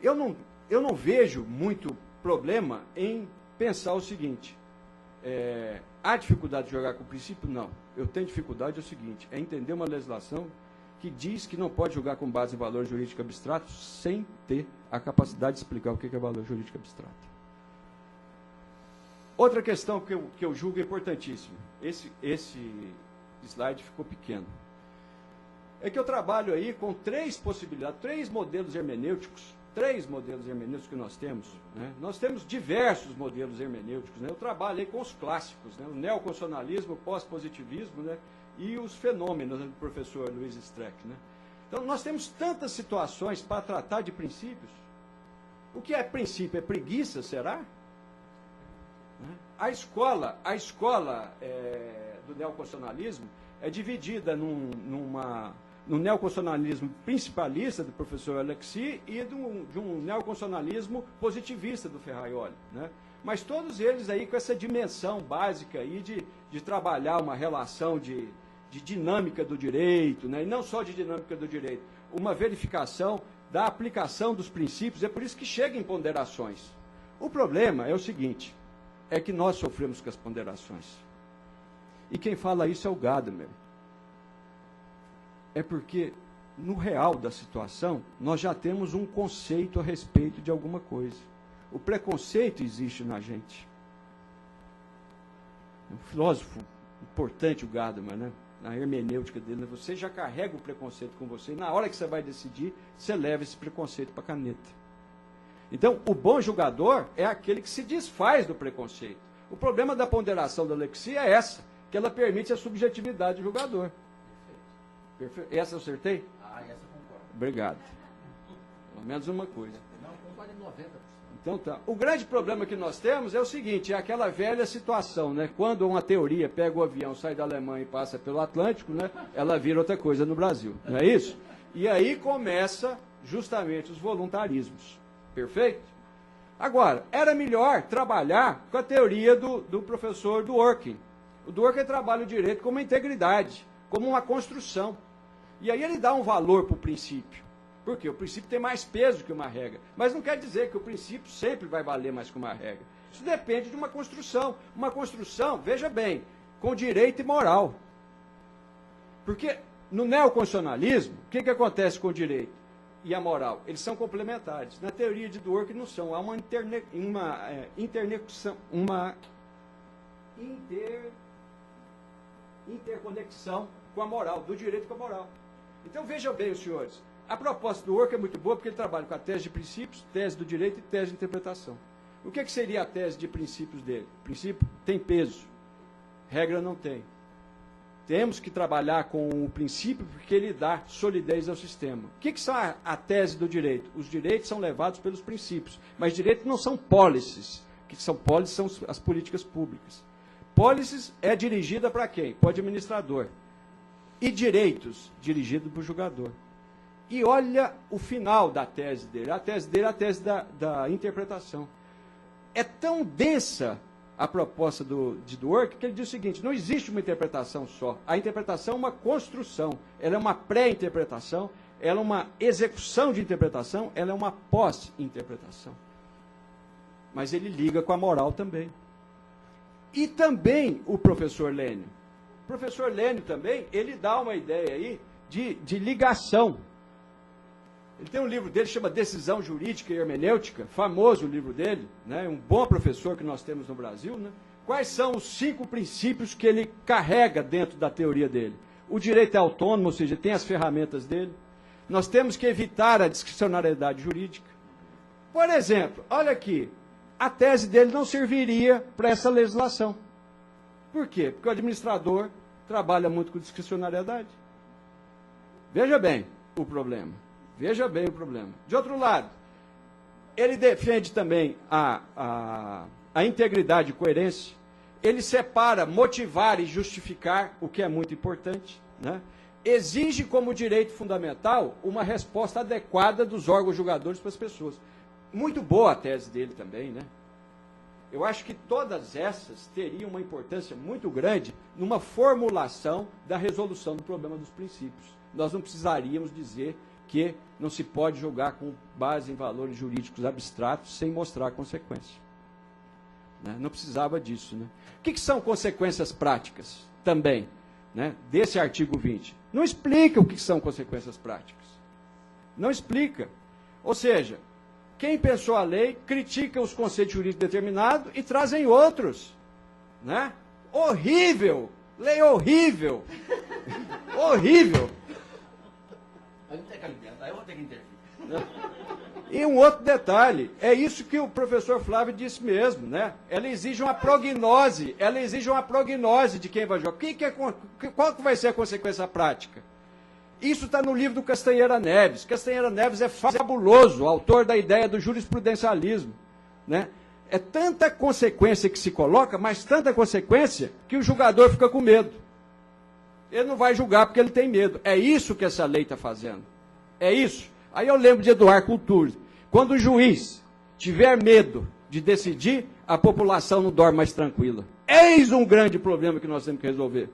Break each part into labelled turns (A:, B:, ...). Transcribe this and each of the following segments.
A: eu não vejo muito problema em pensar o seguinte, há dificuldade de jogar com o princípio? Não. Eu tenho dificuldade, é o seguinte, é entender uma legislação que diz que não pode jogar com base em valor jurídico abstrato sem ter a capacidade de explicar o que é valor jurídico abstrato. Outra questão que eu julgo importantíssima, esse slide ficou pequeno, é que eu trabalho aí com três possibilidades, três modelos hermenêuticos que nós temos. Né? Nós temos diversos modelos hermenêuticos. Né? Eu trabalho aí com os clássicos, né? O neoconstitucionalismo, o pós-positivismo, né? E os fenômenos, né, do professor Luiz Streck. Né? Então, nós temos tantas situações para tratar de princípios. O que é princípio? É preguiça, será? Né? A escola do neoconstitucionalismo é dividida no neoconstitucionalismo principalista do professor Alexis e de um neoconstitucionalismo positivista do Ferraioli, né? Mas todos eles aí com essa dimensão básica aí de trabalhar uma relação de dinâmica do direito, né? E não só de dinâmica do direito, uma verificação da aplicação dos princípios, é por isso que chega em ponderações. O problema é o seguinte, é que nós sofremos com as ponderações. E quem fala isso é o Gadamer. É porque, no real da situação, nós já temos um conceito a respeito de alguma coisa. O preconceito existe na gente. É um filósofo importante, o Gadamer, né? Na hermenêutica dele, né? Você já carrega o preconceito com você, e na hora que você vai decidir, você leva esse preconceito para a caneta. Então, o bom julgador é aquele que se desfaz do preconceito. O problema da ponderação da Alexis é essa, que ela permite a subjetividade do julgador. Perfeito. Essa eu acertei?
B: Essa eu concordo.
A: Obrigado. Pelo menos uma coisa.
B: Não, concordo em 90%.
A: Então tá. O grande problema que nós temos é o seguinte, é aquela velha situação, né? Quando uma teoria pega o avião, sai da Alemanha e passa pelo Atlântico, né? Ela vira outra coisa no Brasil, não é isso? E aí começa justamente os voluntarismos. Perfeito? Agora, era melhor trabalhar com a teoria do professor Dworkin. O Dworkin trabalha o direito como uma integridade, como uma construção. E aí ele dá um valor para o princípio. Por quê? O princípio tem mais peso que uma regra. Mas não quer dizer que o princípio sempre vai valer mais que uma regra. Isso depende de uma construção. Uma construção, veja bem, com direito e moral. Porque no neoconstitucionalismo, o que acontece com o direito e a moral? Eles são complementares. Na teoria de Dworkin não são. Há uma interconexão com a moral, do direito com a moral. Então vejam bem, os senhores, a proposta do Dworkin é muito boa porque ele trabalha com a tese de princípios, tese do direito e tese de interpretação. O que seria a tese de princípios dele? Princípio tem peso, regra não tem. Temos que trabalhar com o princípio porque ele dá solidez ao sistema. O que são a tese do direito? Os direitos são levados pelos princípios, mas direitos não são policies. O que são policies são as políticas públicas. Policies é dirigida para quem? Para o administrador. E direitos, dirigido para o julgador. E olha o final da tese dele. A tese dele é a tese da interpretação. É tão densa a proposta de Dworkin que ele diz o seguinte, não existe uma interpretação só. A interpretação é uma construção. Ela é uma pré-interpretação, ela é uma execução de interpretação, ela é uma pós-interpretação. Mas ele liga com a moral também. E também o professor Lênio. O professor Lênio também, ele dá uma ideia aí de ligação. Ele tem um livro dele que chama Decisão Jurídica e Hermenêutica, famoso o livro dele, né? Um bom professor que nós temos no Brasil. Né? Quais são os 5 princípios que ele carrega dentro da teoria dele? O direito é autônomo, ou seja, tem as ferramentas dele. Nós temos que evitar a discricionariedade jurídica. Por exemplo, olha aqui, a tese dele não serviria para essa legislação. Por quê? Porque o administrador trabalha muito com discricionariedade. Veja bem o problema. Veja bem o problema. De outro lado, ele defende também a integridade e coerência. Ele separa motivar e justificar, o que é muito importante, né? Exige como direito fundamental uma resposta adequada dos órgãos julgadores para as pessoas. Muito boa a tese dele também, né? Eu acho que todas essas teriam uma importância muito grande numa formulação da resolução do problema dos princípios. Nós não precisaríamos dizer que não se pode julgar com base em valores jurídicos abstratos sem mostrar consequência. Né? Não precisava disso. Né? O que são consequências práticas também, né, desse artigo 20? Não explica o que são consequências práticas. Não explica. Ou seja, quem pensou a lei critica os conceitos jurídicos determinados e trazem outros. Né? Horrível! Lei horrível! Horrível!
B: Aí não tem que alimentar, eu vou ter que intervir.
A: E um outro detalhe, é isso que o professor Flávio disse mesmo, né? Ela exige uma prognose de quem vai jogar. Qual que vai ser a consequência prática? Isso está no livro do Castanheira Neves. Castanheira Neves é fabuloso, autor da ideia do jurisprudencialismo, né? É tanta consequência que se coloca, mas tanta consequência que o julgador fica com medo. Ele não vai julgar porque ele tem medo. É isso que essa lei está fazendo. É isso. Aí eu lembro de Eduardo Couture. Quando o juiz tiver medo de decidir, a população não dorme mais tranquila. Eis um grande problema que nós temos que resolver.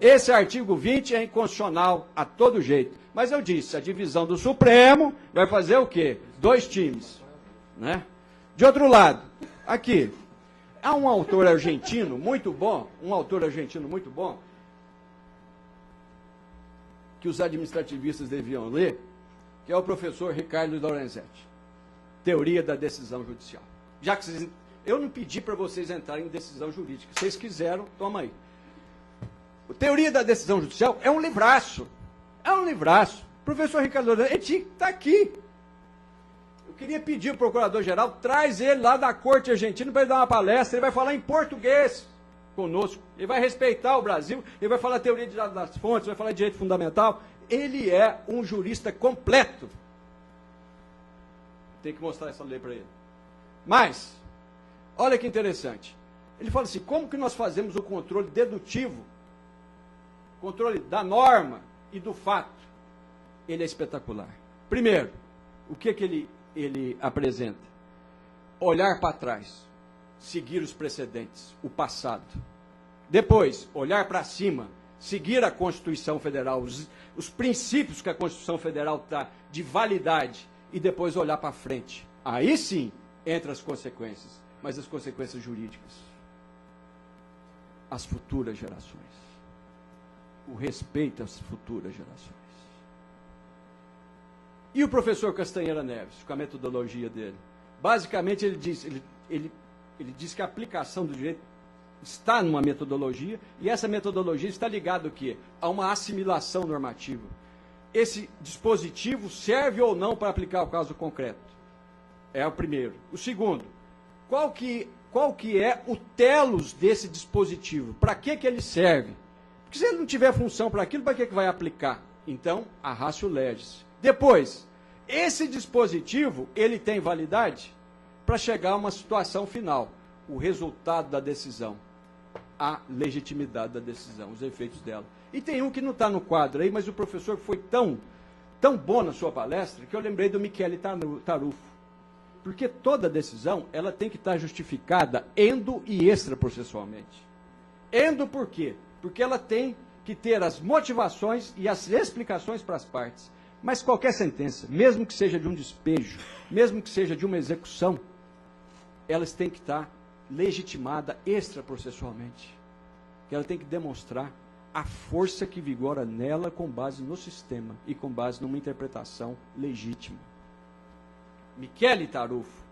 A: Esse artigo 20 é inconstitucional a todo jeito. Mas eu disse, a divisão do Supremo vai fazer o quê? 2 times. Né? De outro lado, aqui, há um autor argentino muito bom, que os administrativistas deviam ler, que é o professor Ricardo Lorenzetti. Teoria da decisão judicial. Já que eu não pedi para vocês entrarem em decisão jurídica. Se vocês quiseram, toma aí. Teoria da decisão judicial é um livraço. É um livraço. O professor Ricardo Lorenzetti está aqui. Eu queria pedir ao procurador-geral, traz ele lá da corte argentina para ele dar uma palestra. Ele vai falar em português conosco. Ele vai respeitar o Brasil. Ele vai falar teoria das fontes, vai falar de direito fundamental. Ele é um jurista completo. Tem que mostrar essa lei para ele. Mas, olha que interessante. Ele fala assim, como que nós fazemos o controle dedutivo? Controle da norma e do fato. Ele é espetacular. Primeiro, o que ele apresenta? Olhar para trás. Seguir os precedentes, o passado. Depois, olhar para cima. Seguir a Constituição Federal, os princípios que a Constituição Federal está de validade, e depois olhar para frente. Aí sim, entra as consequências, mas as consequências jurídicas. As futuras gerações. O respeito às futuras gerações. E o professor Castanheira Neves, com a metodologia dele? Basicamente, ele diz que a aplicação do direito está numa metodologia, e essa metodologia está ligada ao quê? A uma assimilação normativa. Esse dispositivo serve ou não para aplicar o caso concreto? É o primeiro. O segundo, qual que é o telos desse dispositivo? Para que ele serve? Porque se ele não tiver função para aquilo, para que vai aplicar? Então, a ratio legis. Depois, esse dispositivo, ele tem validade para chegar a uma situação final. O resultado da decisão. A legitimidade da decisão, os efeitos dela. E tem um que não está no quadro aí, mas o professor foi tão bom na sua palestra que eu lembrei do Michele Tarufo. Porque toda decisão ela tem que estar justificada endo e extraprocessualmente. Endo por quê? Porque ela tem que ter as motivações e as explicações para as partes. Mas qualquer sentença, mesmo que seja de um despejo, mesmo que seja de uma execução, elas têm que estar legitimada extraprocessualmente. Que ela tem que demonstrar a força que vigora nela com base no sistema e com base numa interpretação legítima. Michele Tarufo.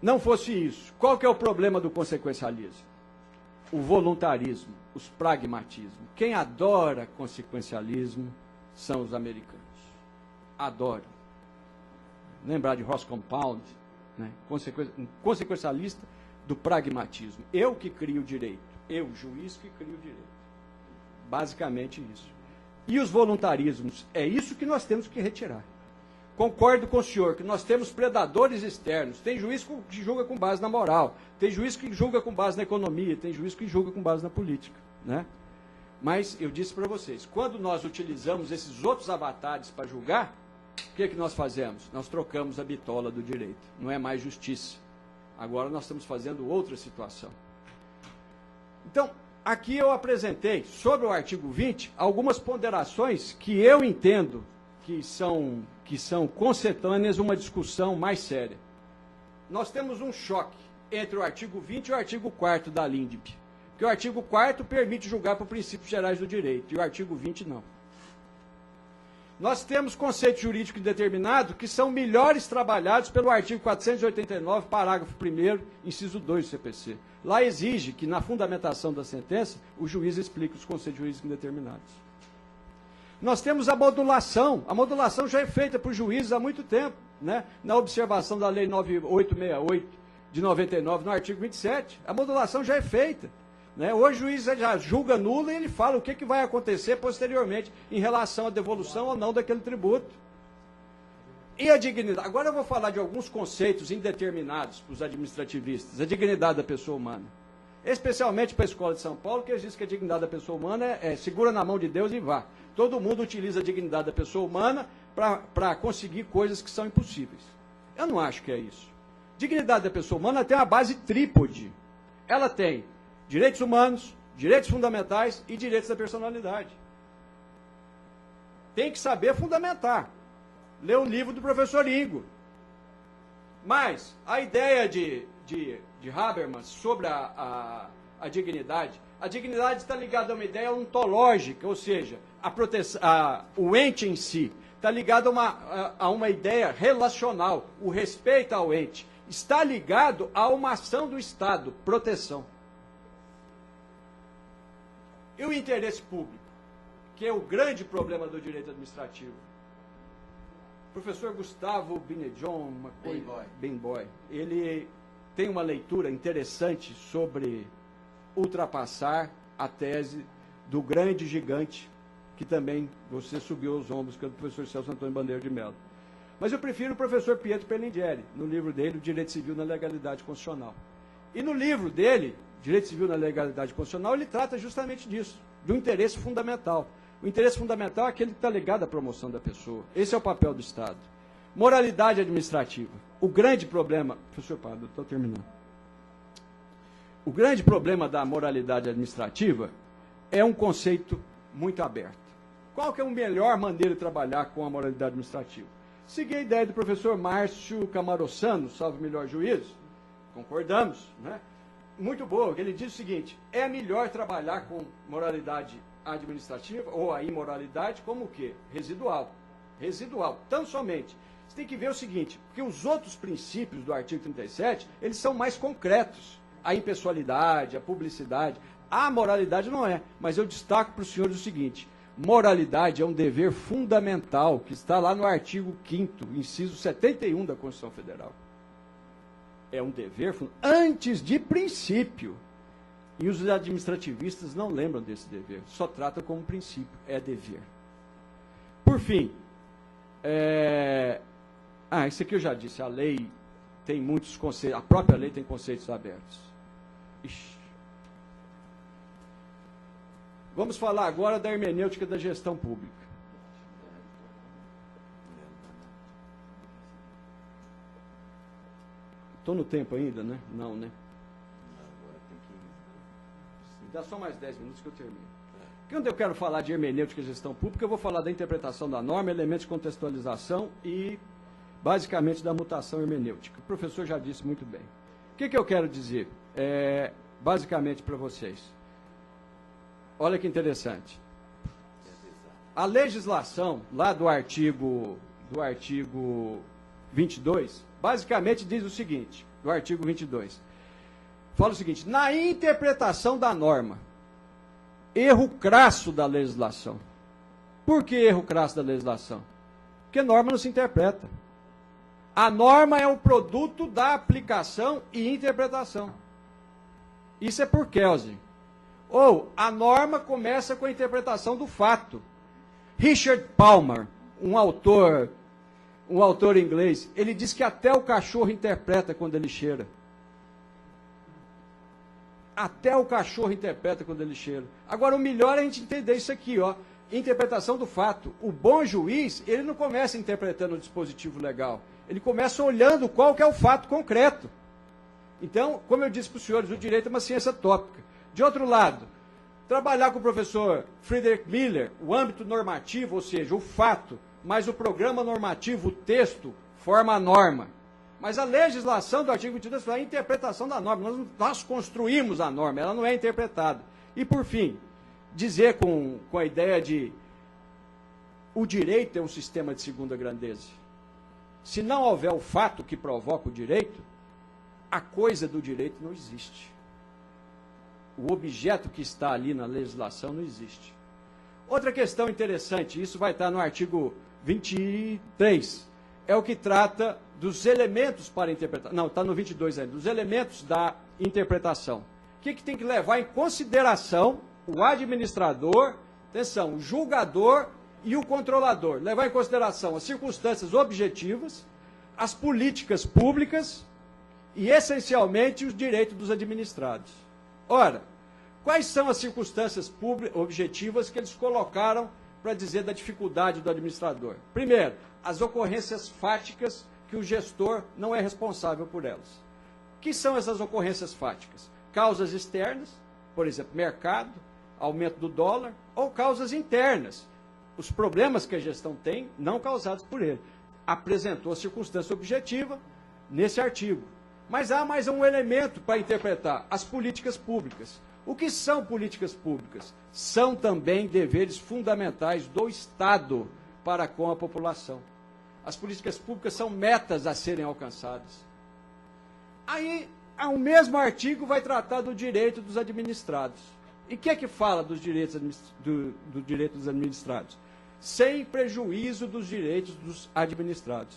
A: Não fosse isso, qual que é o problema do consequencialismo? O voluntarismo, os pragmatismos. Quem adora consequencialismo são os americanos. Adoram. Lembrar de Ross Compound, né? Consequencialista do pragmatismo. Eu que crio o direito. Eu, juiz, que crio o direito. Basicamente isso. E os voluntarismos? É isso que nós temos que retirar. Concordo com o senhor que nós temos predadores externos. Tem juiz que julga com base na moral. Tem juiz que julga com base na economia. Tem juiz que julga com base na política. Né? Mas eu disse para vocês, quando nós utilizamos esses outros avatares para julgar, o que nós fazemos? Nós trocamos a bitola do direito. Não é mais justiça. Agora nós estamos fazendo outra situação. Então, aqui eu apresentei, sobre o artigo 20, algumas ponderações que eu entendo que são concetâneas uma discussão mais séria. Nós temos um choque entre o artigo 20 e o artigo 4º da LINDB. Porque o artigo 4º permite julgar por princípios gerais do direito, e o artigo 20 não. Nós temos conceitos jurídicos determinados que são melhores trabalhados pelo artigo 489, parágrafo 1º, inciso 2 do CPC. Lá exige que, na fundamentação da sentença, o juiz explique os conceitos jurídicos determinados. Nós temos a modulação. A modulação já é feita por juízes há muito tempo, né? Na observação da Lei 9868 de 99, no artigo 27, a modulação já é feita. Né? Hoje o juiz já julga nulo e ele fala o que vai acontecer posteriormente em relação à devolução ou não daquele tributo. E a dignidade? Agora eu vou falar de alguns conceitos indeterminados para os administrativistas. A dignidade da pessoa humana. Especialmente para a Escola de São Paulo, que diz que a dignidade da pessoa humana é segura na mão de Deus e vá. Todo mundo utiliza a dignidade da pessoa humana para conseguir coisas que são impossíveis. Eu não acho que é isso. Dignidade da pessoa humana tem uma base trípode. Ela tem direitos humanos, direitos fundamentais e direitos da personalidade. Tem que saber fundamentar. Lê o livro do professor Ingo. Mas a ideia de Habermas sobre a dignidade está ligada a uma ideia ontológica, ou seja, o ente em si está ligado a uma ideia relacional, o respeito ao ente. Está ligado a uma ação do Estado, proteção. E o interesse público, que é o grande problema do direito administrativo. O professor Gustavo Binejon, Benboy, ele tem uma leitura interessante sobre ultrapassar a tese do grande gigante, que também você subiu aos ombros, que é do professor Celso Antônio Bandeira de Mello. Mas eu prefiro o professor Pietro Perlingieri, no livro dele, O Direito Civil na Legalidade Constitucional. E no livro dele, Direito Civil na Legalidade Constitucional, ele trata justamente disso, de um interesse fundamental. O interesse fundamental é aquele que está ligado à promoção da pessoa. Esse é o papel do Estado. Moralidade administrativa. O grande problema... Professor Pado, estou terminando. O grande problema da moralidade administrativa é um conceito muito aberto. Qual que é a melhor maneira de trabalhar com a moralidade administrativa? Segui a ideia do professor Márcio Camarossano, salvo melhor juízo, concordamos, né? Muito boa, ele diz o seguinte: é melhor trabalhar com moralidade administrativa, ou a imoralidade, como o quê? Residual. Residual, tão somente. Você tem que ver o seguinte, porque os outros princípios do artigo 37, eles são mais concretos. A impessoalidade, a publicidade, a moralidade não é. Mas eu destaco para os senhores o seguinte: moralidade é um dever fundamental, que está lá no artigo 5º, inciso 71 da Constituição Federal. É um dever antes de princípio. E os administrativistas não lembram desse dever, só tratam como princípio, é dever. Por fim, isso aqui eu já disse, a lei tem muitos conceitos, a própria lei tem conceitos abertos. Ixi. Vamos falar agora da hermenêutica da gestão pública. Estou no tempo ainda, né? Não, né? Dá só mais 10 minutos que eu termino. Quando eu quero falar de hermenêutica e gestão pública, eu vou falar da interpretação da norma, elementos de contextualização e, basicamente, da mutação hermenêutica. O professor já disse muito bem. O que eu quero dizer, basicamente, para vocês? Olha que interessante. A legislação, lá do artigo 22, basicamente diz o seguinte, do artigo 22, fala o seguinte: na interpretação da norma, erro crasso da legislação. Por que erro crasso da legislação? Porque norma não se interpreta. A norma é o produto da aplicação e interpretação. Isso é por Kelsen. Ou a norma começa com a interpretação do fato. Richard Palmer, um autor inglês, ele diz que até o cachorro interpreta quando ele cheira. Até o cachorro interpreta quando ele cheira. Agora, o melhor é a gente entender isso aqui, ó. Interpretação do fato. O bom juiz, ele não começa interpretando o dispositivo legal. Ele começa olhando qual que é o fato concreto. Então, como eu disse para os senhores, o direito é uma ciência tópica. De outro lado, Trabalhar com o professor Friedrich Miller, o âmbito normativo, ou seja, o fato, mas o programa normativo, o texto, forma a norma. Mas a legislação do artigo 22 é a interpretação da norma. Nós construímos a norma, ela não é interpretada. E, por fim, dizer com a ideia de o direito é um sistema de segunda grandeza. Se não houver o fato que provoca o direito, a coisa do direito não existe. O objeto que está ali na legislação não existe. Outra questão interessante, isso vai estar no artigo 23, é o que trata dos elementos para interpretar. Não, está no 22 ainda, dos elementos da interpretação. O que tem que levar em consideração o administrador, atenção, o julgador e o controlador? Levar em consideração as circunstâncias objetivas, as políticas públicas e, essencialmente, os direitos dos administrados. Ora, quais são as circunstâncias objetivas que eles colocaram para dizer da dificuldade do administrador? Primeiro, as ocorrências fáticas que o gestor não é responsável por elas. O que são essas ocorrências fáticas? Causas externas, por exemplo, mercado, aumento do dólar, ou causas internas, os problemas que a gestão tem, não causados por ele. Apresentou a circunstância objetiva nesse artigo. Mas há mais um elemento para interpretar, as políticas públicas. O que são políticas públicas? São também deveres fundamentais do Estado para com a população. As políticas públicas são metas a serem alcançadas. Aí, o mesmo artigo vai tratar do direito dos administrados. E o que é que fala dos direitos do direito dos administrados? Sem prejuízo dos direitos dos administrados.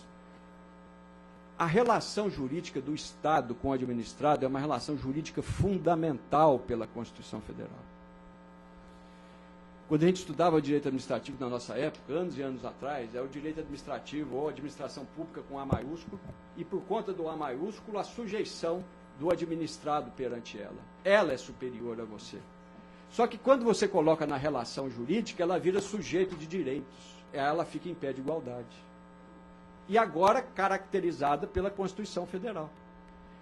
A: A relação jurídica do Estado com o administrado é uma relação jurídica fundamental pela Constituição Federal. Quando a gente estudava o direito administrativo na nossa época, anos e anos atrás, é o direito administrativo ou administração pública com A maiúsculo, e por conta do A maiúsculo, a sujeição do administrado perante ela. Ela é superior a você. Só que quando você coloca na relação jurídica, ela vira sujeito de direitos. Ela fica em pé de igualdade. E agora caracterizada pela Constituição Federal.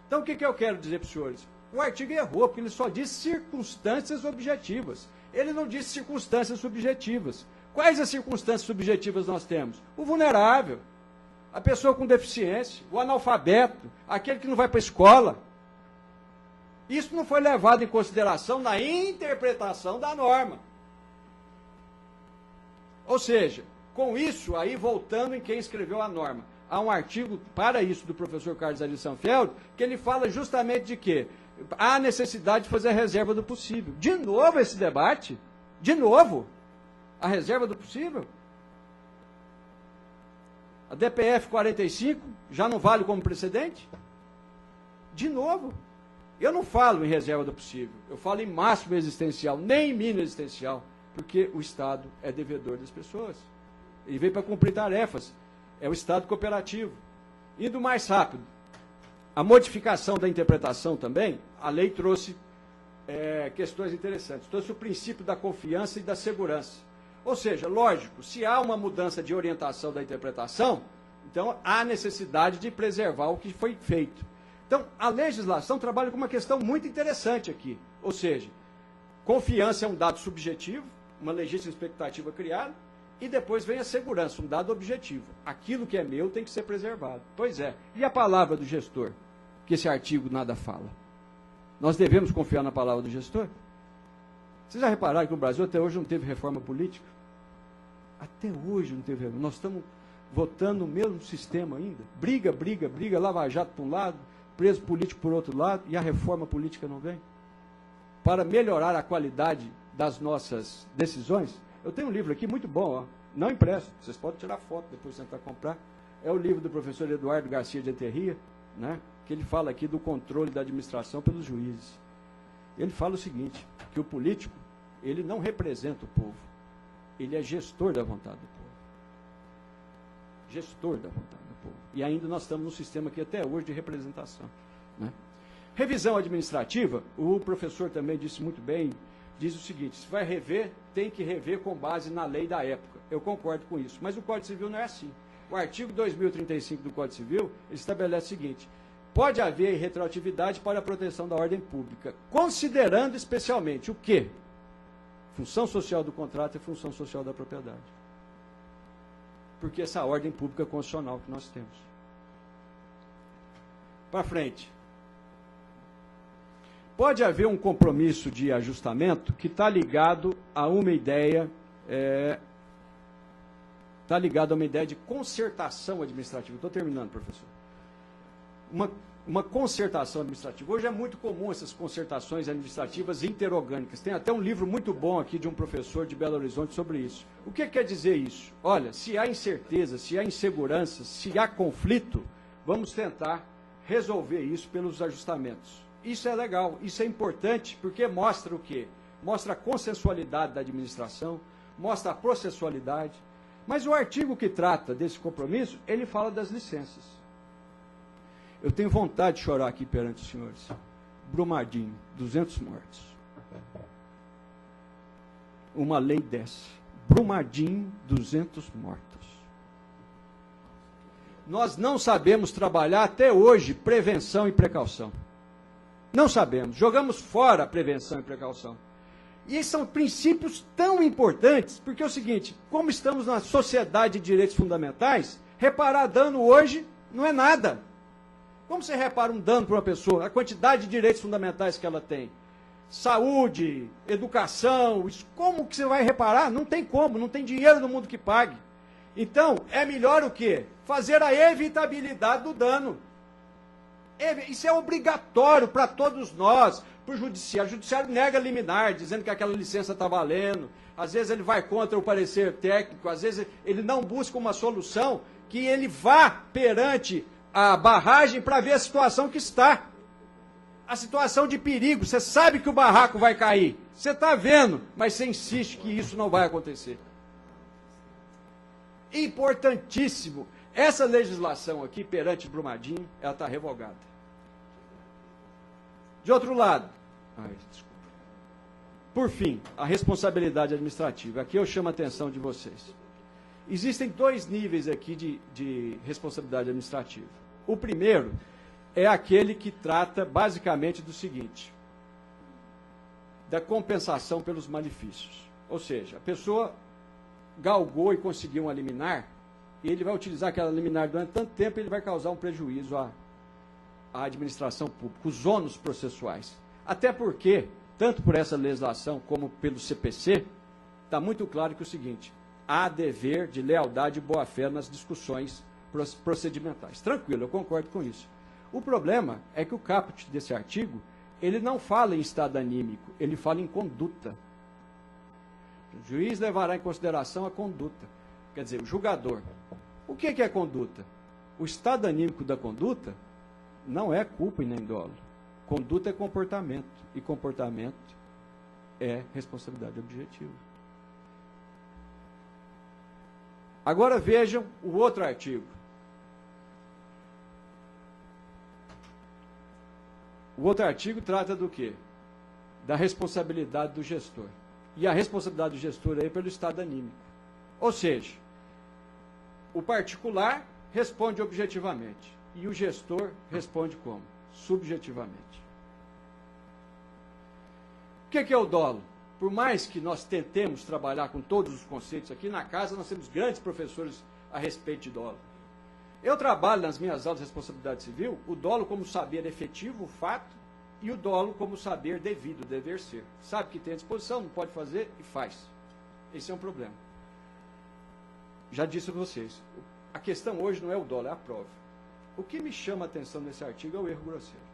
A: Então, o que eu quero dizer para os senhores? O artigo errou, porque ele só diz circunstâncias objetivas. Ele não diz circunstâncias subjetivas. Quais as circunstâncias subjetivas nós temos? O vulnerável, a pessoa com deficiência, o analfabeto, aquele que não vai para a escola. Isso não foi levado em consideração na interpretação da norma. Ou seja, com isso, aí voltando em quem escreveu a norma, há um artigo para isso do professor Carlos Ari Sanfeld, que ele fala justamente de quê? Há necessidade de fazer a reserva do possível. De novo esse debate? De novo? A reserva do possível? A DPF 45 já não vale como precedente? De novo? Eu não falo em reserva do possível, eu falo em máximo existencial, nem em mínimo existencial, porque o Estado é devedor das pessoas. Ele veio para cumprir tarefas. É o Estado cooperativo. Indo mais rápido, a modificação da interpretação também, a lei trouxe questões interessantes. Trouxe o princípio da confiança e da segurança. Ou seja, lógico, se há uma mudança de orientação da interpretação, então há necessidade de preservar o que foi feito. Então, a legislação trabalha com uma questão muito interessante aqui. Ou seja, confiança é um dado subjetivo, uma legítima expectativa criada, e depois vem a segurança, um dado objetivo. Aquilo que é meu tem que ser preservado. Pois é. E a palavra do gestor? Que esse artigo nada fala. Nós devemos confiar na palavra do gestor? Vocês já repararam que o Brasil até hoje não teve reforma política? Até hoje não teve reforma. Nós estamos votando no mesmo sistema ainda. Briga, Lava Jato por um lado, preso político por outro lado, e a reforma política não vem? Para melhorar a qualidade das nossas decisões, eu tenho um livro aqui muito bom, ó, não impresso, vocês podem tirar foto depois tentar comprar. É o livro do professor Eduardo Garcia de Enterria, né, que ele fala aqui do controle da administração pelos juízes. Ele fala o seguinte, que o político, ele não representa o povo, ele é gestor da vontade do povo. Gestor da vontade do povo. E ainda nós estamos num sistema aqui até hoje de representação. Né? Revisão administrativa, o professor também disse muito bem, diz o seguinte, se vai rever, tem que rever com base na lei da época. Eu concordo com isso, mas o Código Civil não é assim. O artigo 2035 do Código Civil, ele estabelece o seguinte, pode haver retroatividade para a proteção da ordem pública, considerando especialmente o quê? Função social do contrato é função social da propriedade. Porque essa ordem pública constitucional que nós temos. Para frente. Pode haver um compromisso de ajustamento que está ligado a uma ideia, de concertação administrativa. Estou terminando, professor. Uma concertação administrativa. Hoje é muito comum essas concertações administrativas interorgânicas. Tem até um livro muito bom aqui de um professor de Belo Horizonte sobre isso. O que quer dizer isso? Olha, se há incerteza, se há insegurança, se há conflito, vamos tentar resolver isso pelos ajustamentos. Isso é legal, isso é importante, porque mostra o quê? Mostra a consensualidade da administração, mostra a processualidade. Mas o artigo que trata desse compromisso, ele fala das licenças. Eu tenho vontade de chorar aqui perante os senhores. Brumadinho, 200 mortos. Uma lei dessa. Brumadinho, 200 mortos. Nós não sabemos trabalhar até hoje prevenção e precaução. Não sabemos. Jogamos fora a prevenção e precaução. E são princípios tão importantes, porque é o seguinte, como estamos na sociedade de direitos fundamentais, reparar dano hoje não é nada. Como você repara um dano para uma pessoa? A quantidade de direitos fundamentais que ela tem. Saúde, educação, como que você vai reparar? Não tem como, não tem dinheiro no mundo que pague. Então, é melhor o quê? Fazer a evitabilidade do dano. Isso é obrigatório para todos nós, para o judiciário. O judiciário nega liminar, dizendo que aquela licença está valendo. Às vezes ele vai contra o parecer técnico, às vezes ele não busca uma solução que ele vá perante a barragem para ver a situação que está. A situação de perigo. Você sabe que o barraco vai cair. Você está vendo, mas você insiste que isso não vai acontecer. Importantíssimo. Essa legislação aqui, perante Brumadinho, ela está revogada. De outro lado, por fim, a responsabilidade administrativa. Aqui eu chamo a atenção de vocês. Existem dois níveis aqui de responsabilidade administrativa. O primeiro é aquele que trata basicamente do seguinte, da compensação pelos malefícios. Ou seja, a pessoa galgou e conseguiu uma liminar, e ele vai utilizar aquela liminar durante tanto tempo, ele vai causar um prejuízo à administração pública, os ônus processuais. Até porque, tanto por essa legislação como pelo CPC, está muito claro que é o seguinte, há dever de lealdade e boa-fé nas discussões procedimentais. Tranquilo, eu concordo com isso. O problema é que o caput desse artigo, ele não fala em estado anímico, ele fala em conduta. O juiz levará em consideração a conduta. Quer dizer, o julgador. O que é conduta? O estado anímico da conduta não é culpa e nem dolo. Conduta é comportamento. E comportamento é responsabilidade objetiva. Agora vejam o outro artigo. O outro artigo trata do quê? Da responsabilidade do gestor. E a responsabilidade do gestor é pelo estado anímico. Ou seja, o particular responde objetivamente e o gestor responde como? Subjetivamente. O que é o dolo? Por mais que nós tentemos trabalhar com todos os conceitos aqui, na casa nós temos grandes professores a respeito de dolo. Eu trabalho nas minhas aulas de responsabilidade civil, o dolo como saber efetivo, o fato, e o dolo como saber devido, dever ser. Sabe que tem à disposição, não pode fazer e faz. Esse é um problema. Já disse a vocês, a questão hoje não é o dolo, é a prova. O que me chama a atenção nesse artigo é o erro grosseiro.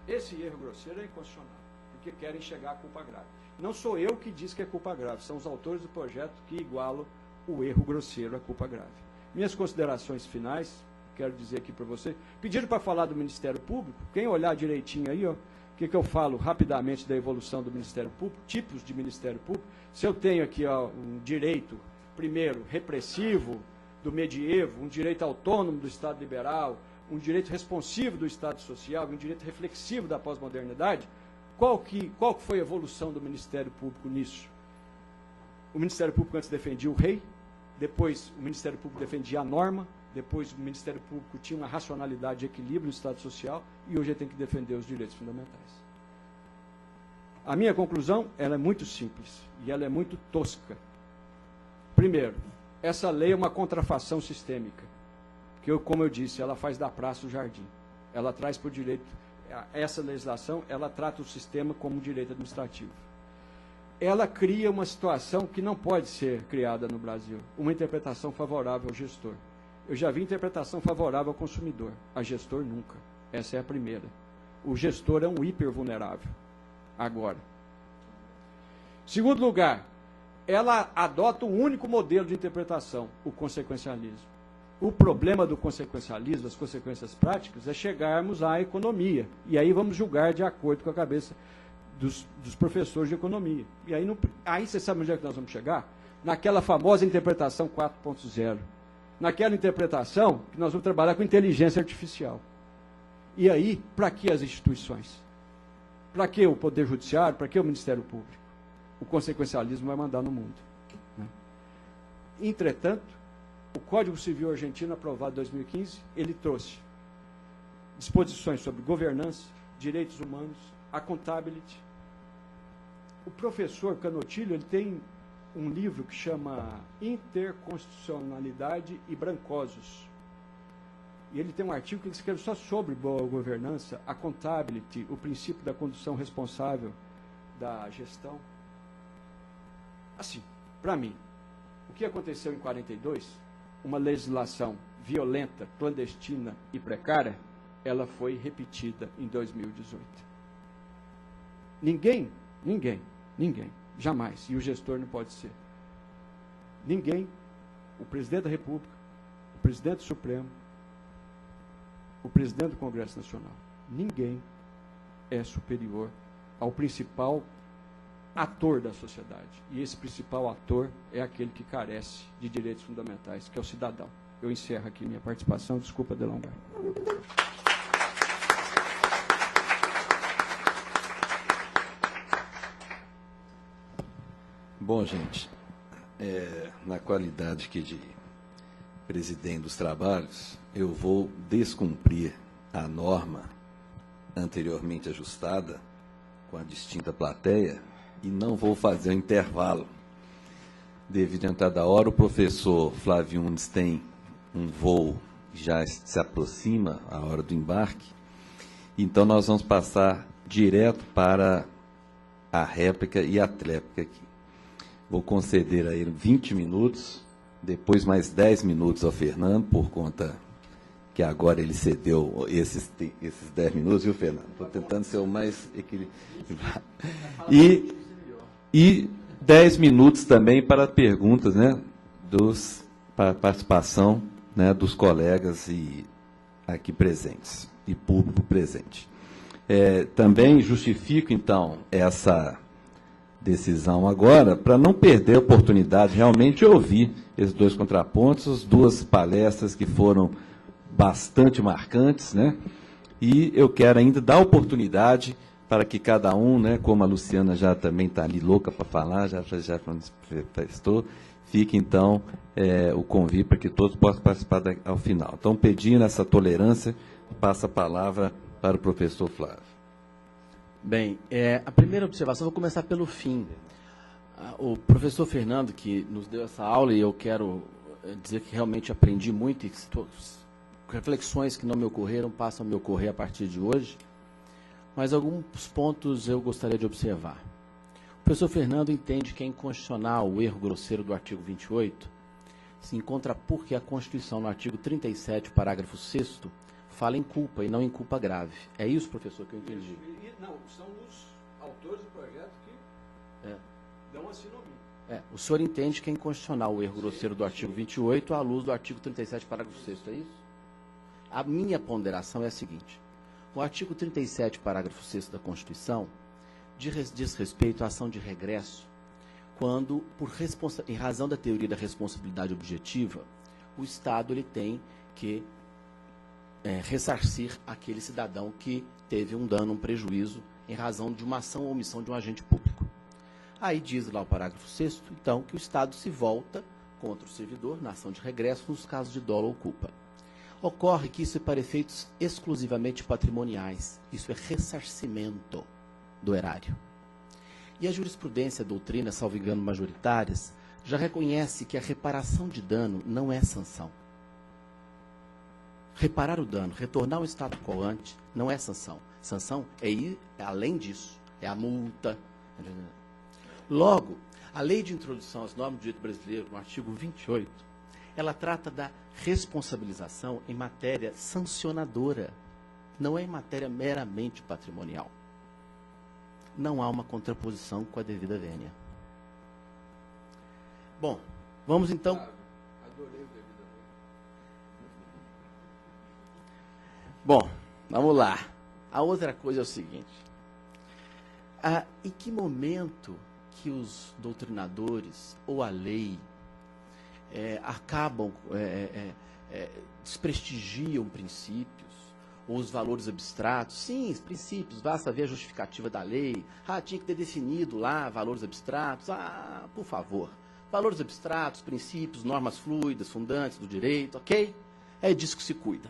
A: Esse erro grosseiro é inconstitucional, porque querem chegar à culpa grave. Não sou eu que diz que é culpa grave, são os autores do projeto que igualam o erro grosseiro à culpa grave. Minhas considerações finais, quero dizer aqui para você, pediram para falar do Ministério Público, quem olhar direitinho aí, ó, o que eu falo rapidamente da evolução do Ministério Público, tipos de Ministério Público, se eu tenho aqui ó, um direito, primeiro, repressivo, do medievo, um direito autônomo do Estado liberal, um direito responsivo do Estado social, um direito reflexivo da pós-modernidade, qual que foi a evolução do Ministério Público nisso? O Ministério Público antes defendia o rei, depois o Ministério Público defendia a norma, depois o Ministério Público tinha uma racionalidade e equilíbrio no Estado social, e hoje ele tem que defender os direitos fundamentais. A minha conclusão, ela é muito simples e ela é muito tosca. Primeiro, essa lei é uma contrafação sistêmica, que, como eu disse, ela faz da praça o jardim. Ela traz para o direito, essa legislação, ela trata o sistema como direito administrativo. Ela cria uma situação que não pode ser criada no Brasil, uma interpretação favorável ao gestor. Eu já vi interpretação favorável ao consumidor, a gestor nunca. Essa é a primeira. O gestor é um hipervulnerável. Agora. Segundo lugar, ela adota um único modelo de interpretação, o consequencialismo. O problema do consequencialismo, das consequências práticas, é chegarmos à economia. E aí vamos julgar de acordo com a cabeça dos professores de economia. E aí você sabe onde é que nós vamos chegar? Naquela famosa interpretação 4.0. Naquela interpretação que nós vamos trabalhar com inteligência artificial. E aí, para que as instituições? Para que o Poder Judiciário? Para que o Ministério Público? O consequencialismo vai mandar no mundo. Né? Entretanto, o Código Civil Argentino, aprovado em 2015, ele trouxe disposições sobre governança, direitos humanos, accountability. O professor Canotilho, ele tem um livro que chama Interconstitucionalidade e Brancosos. E ele tem um artigo que ele escreve só sobre boa governança, accountability, o princípio da condução responsável da gestão. Assim, para mim, o que aconteceu em 42, uma legislação violenta, clandestina e precária, ela foi repetida em 2018. Ninguém, jamais, e o gestor não pode ser. Ninguém, o presidente da República, o presidente do Supremo, o presidente do Congresso Nacional, ninguém é superior ao principal ator da sociedade. E esse principal ator é aquele que carece de direitos fundamentais, que é o cidadão. Eu encerro aqui minha participação, desculpa delongar.
C: Bom, gente, na qualidade aqui de presidente dos trabalhos, eu vou descumprir a norma anteriormente ajustada com a distinta plateia e não vou fazer um intervalo. Devido à entrada da hora, o professor Flávio Nunes tem um voo que já se aproxima a hora do embarque, então nós vamos passar direto para a réplica e a tréplica aqui. Vou conceder a ele 20 minutos, depois mais 10 minutos ao Fernando, por conta que agora ele cedeu esses 10 minutos, viu, Fernando? Estou tentando ser o mais equilibrado. E 10 minutos também para perguntas, né, para a participação, né, dos colegas aqui presentes, e público presente. Também justifico, então, essa decisão agora, para não perder a oportunidade realmente de ouvir esses dois contrapontos, duas palestras que foram bastante marcantes, né? E eu quero ainda dar oportunidade para que cada um, né, como a Luciana já também está ali louca para falar, já manifestou, fique então o convite para que todos possam participar ao final. Então, pedindo essa tolerância, passo a palavra para o professor Flávio.
B: Bem, a primeira observação, vou começar pelo fim. O professor Fernando, que nos deu essa aula, e eu quero dizer que realmente aprendi muito, e reflexões que não me ocorreram passam a me ocorrer a partir de hoje, mas alguns pontos eu gostaria de observar. O professor Fernando entende que é inconstitucional o erro grosseiro do artigo 28, se encontra porque a Constituição, no artigo 37, parágrafo 6º, fala em culpa e não em culpa grave. É isso, professor, que eu entendi?
A: Não, são os autores do projeto que dão a sinomia.
B: O senhor entende que é inconstitucional o erro grosseiro do artigo 28 à luz do artigo 37, parágrafo 6º, é isso? A minha ponderação é a seguinte. O artigo 37, parágrafo 6º da Constituição diz respeito à ação de regresso quando, em razão da teoria da responsabilidade objetiva, o Estado ele tem que ressarcir aquele cidadão que teve um dano, um prejuízo, em razão de uma ação ou omissão de um agente público. Aí diz lá o parágrafo 6º, então, que o Estado se volta contra o servidor na ação de regresso nos casos de dolo ou culpa. Ocorre que isso é para efeitos exclusivamente patrimoniais. Isso é ressarcimento do erário. E a jurisprudência, a doutrina, salvo engano, majoritárias, já reconhece que a reparação de dano não é sanção. Reparar o dano, retornar ao estado quo ante, não é sanção. Sanção é ir além disso, é a multa. Logo, a Lei de Introdução às Normas do Direito Brasileiro, no artigo 28, ela trata da responsabilização em matéria sancionadora, não é em matéria meramente patrimonial. Não há uma contraposição com a devida vênia. Bom, vamos então...
A: Adorei o devido à vênia.
B: Bom, vamos lá. A outra coisa é o seguinte. Em que momento que os doutrinadores ou a lei acabam, desprestigiam princípios ou os valores abstratos? Sim, os princípios, basta ver a justificativa da lei. Tinha que ter definido lá valores abstratos. Por favor. Valores abstratos, princípios, normas fluidas, fundantes do direito, ok? É disso que se cuida.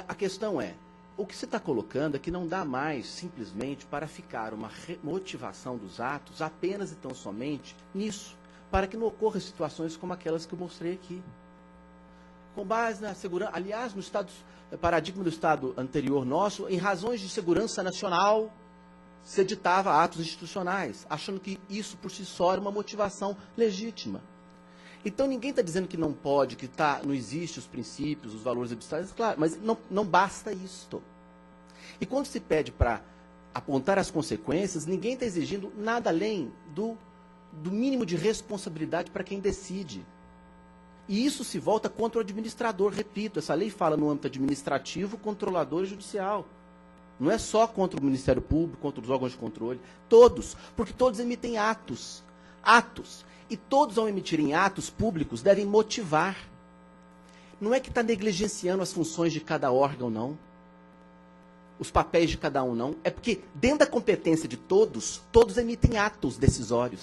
B: A questão é, o que você está colocando é que não dá mais, simplesmente, para ficar uma motivação dos atos apenas e tão somente nisso, para que não ocorram situações como aquelas que eu mostrei aqui. Com base na segurança, aliás, no paradigma do Estado anterior nosso, em razões de segurança nacional, se editava atos institucionais, achando que isso por si só era uma motivação legítima. Então ninguém está dizendo que não pode, que não existe os princípios, os valores abstratos, claro, mas não basta isto. E quando se pede para apontar as consequências, ninguém está exigindo nada além do mínimo de responsabilidade para quem decide. E isso se volta contra o administrador, repito, essa lei fala no âmbito administrativo, controlador e judicial. Não é só contra o Ministério Público, contra os órgãos de controle, todos, porque todos emitem atos. E todos, ao emitirem atos públicos, devem motivar. Não é que está negligenciando as funções de cada órgão, não. Os papéis de cada um, não. É porque, dentro da competência de todos, todos emitem atos decisórios.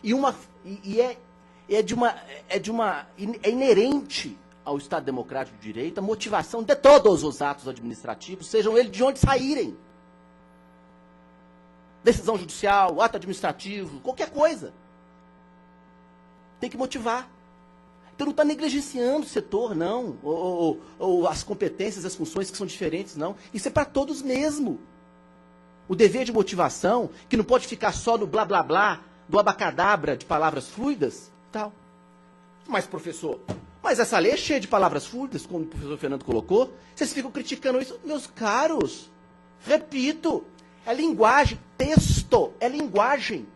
B: É inerente ao Estado Democrático de Direito a motivação de todos os atos administrativos, sejam eles de onde saírem. Decisão judicial, ato administrativo, qualquer coisa. Tem que motivar. Então não está negligenciando o setor, não. Ou as competências, as funções que são diferentes, não. Isso é para todos mesmo. O dever de motivação, que não pode ficar só no blá blá blá, do abacadabra de palavras fluidas, tal. Mas, professor, essa lei é cheia de palavras fluidas, como o professor Fernando colocou. Vocês ficam criticando isso. Meus caros, repito, é linguagem, texto é linguagem.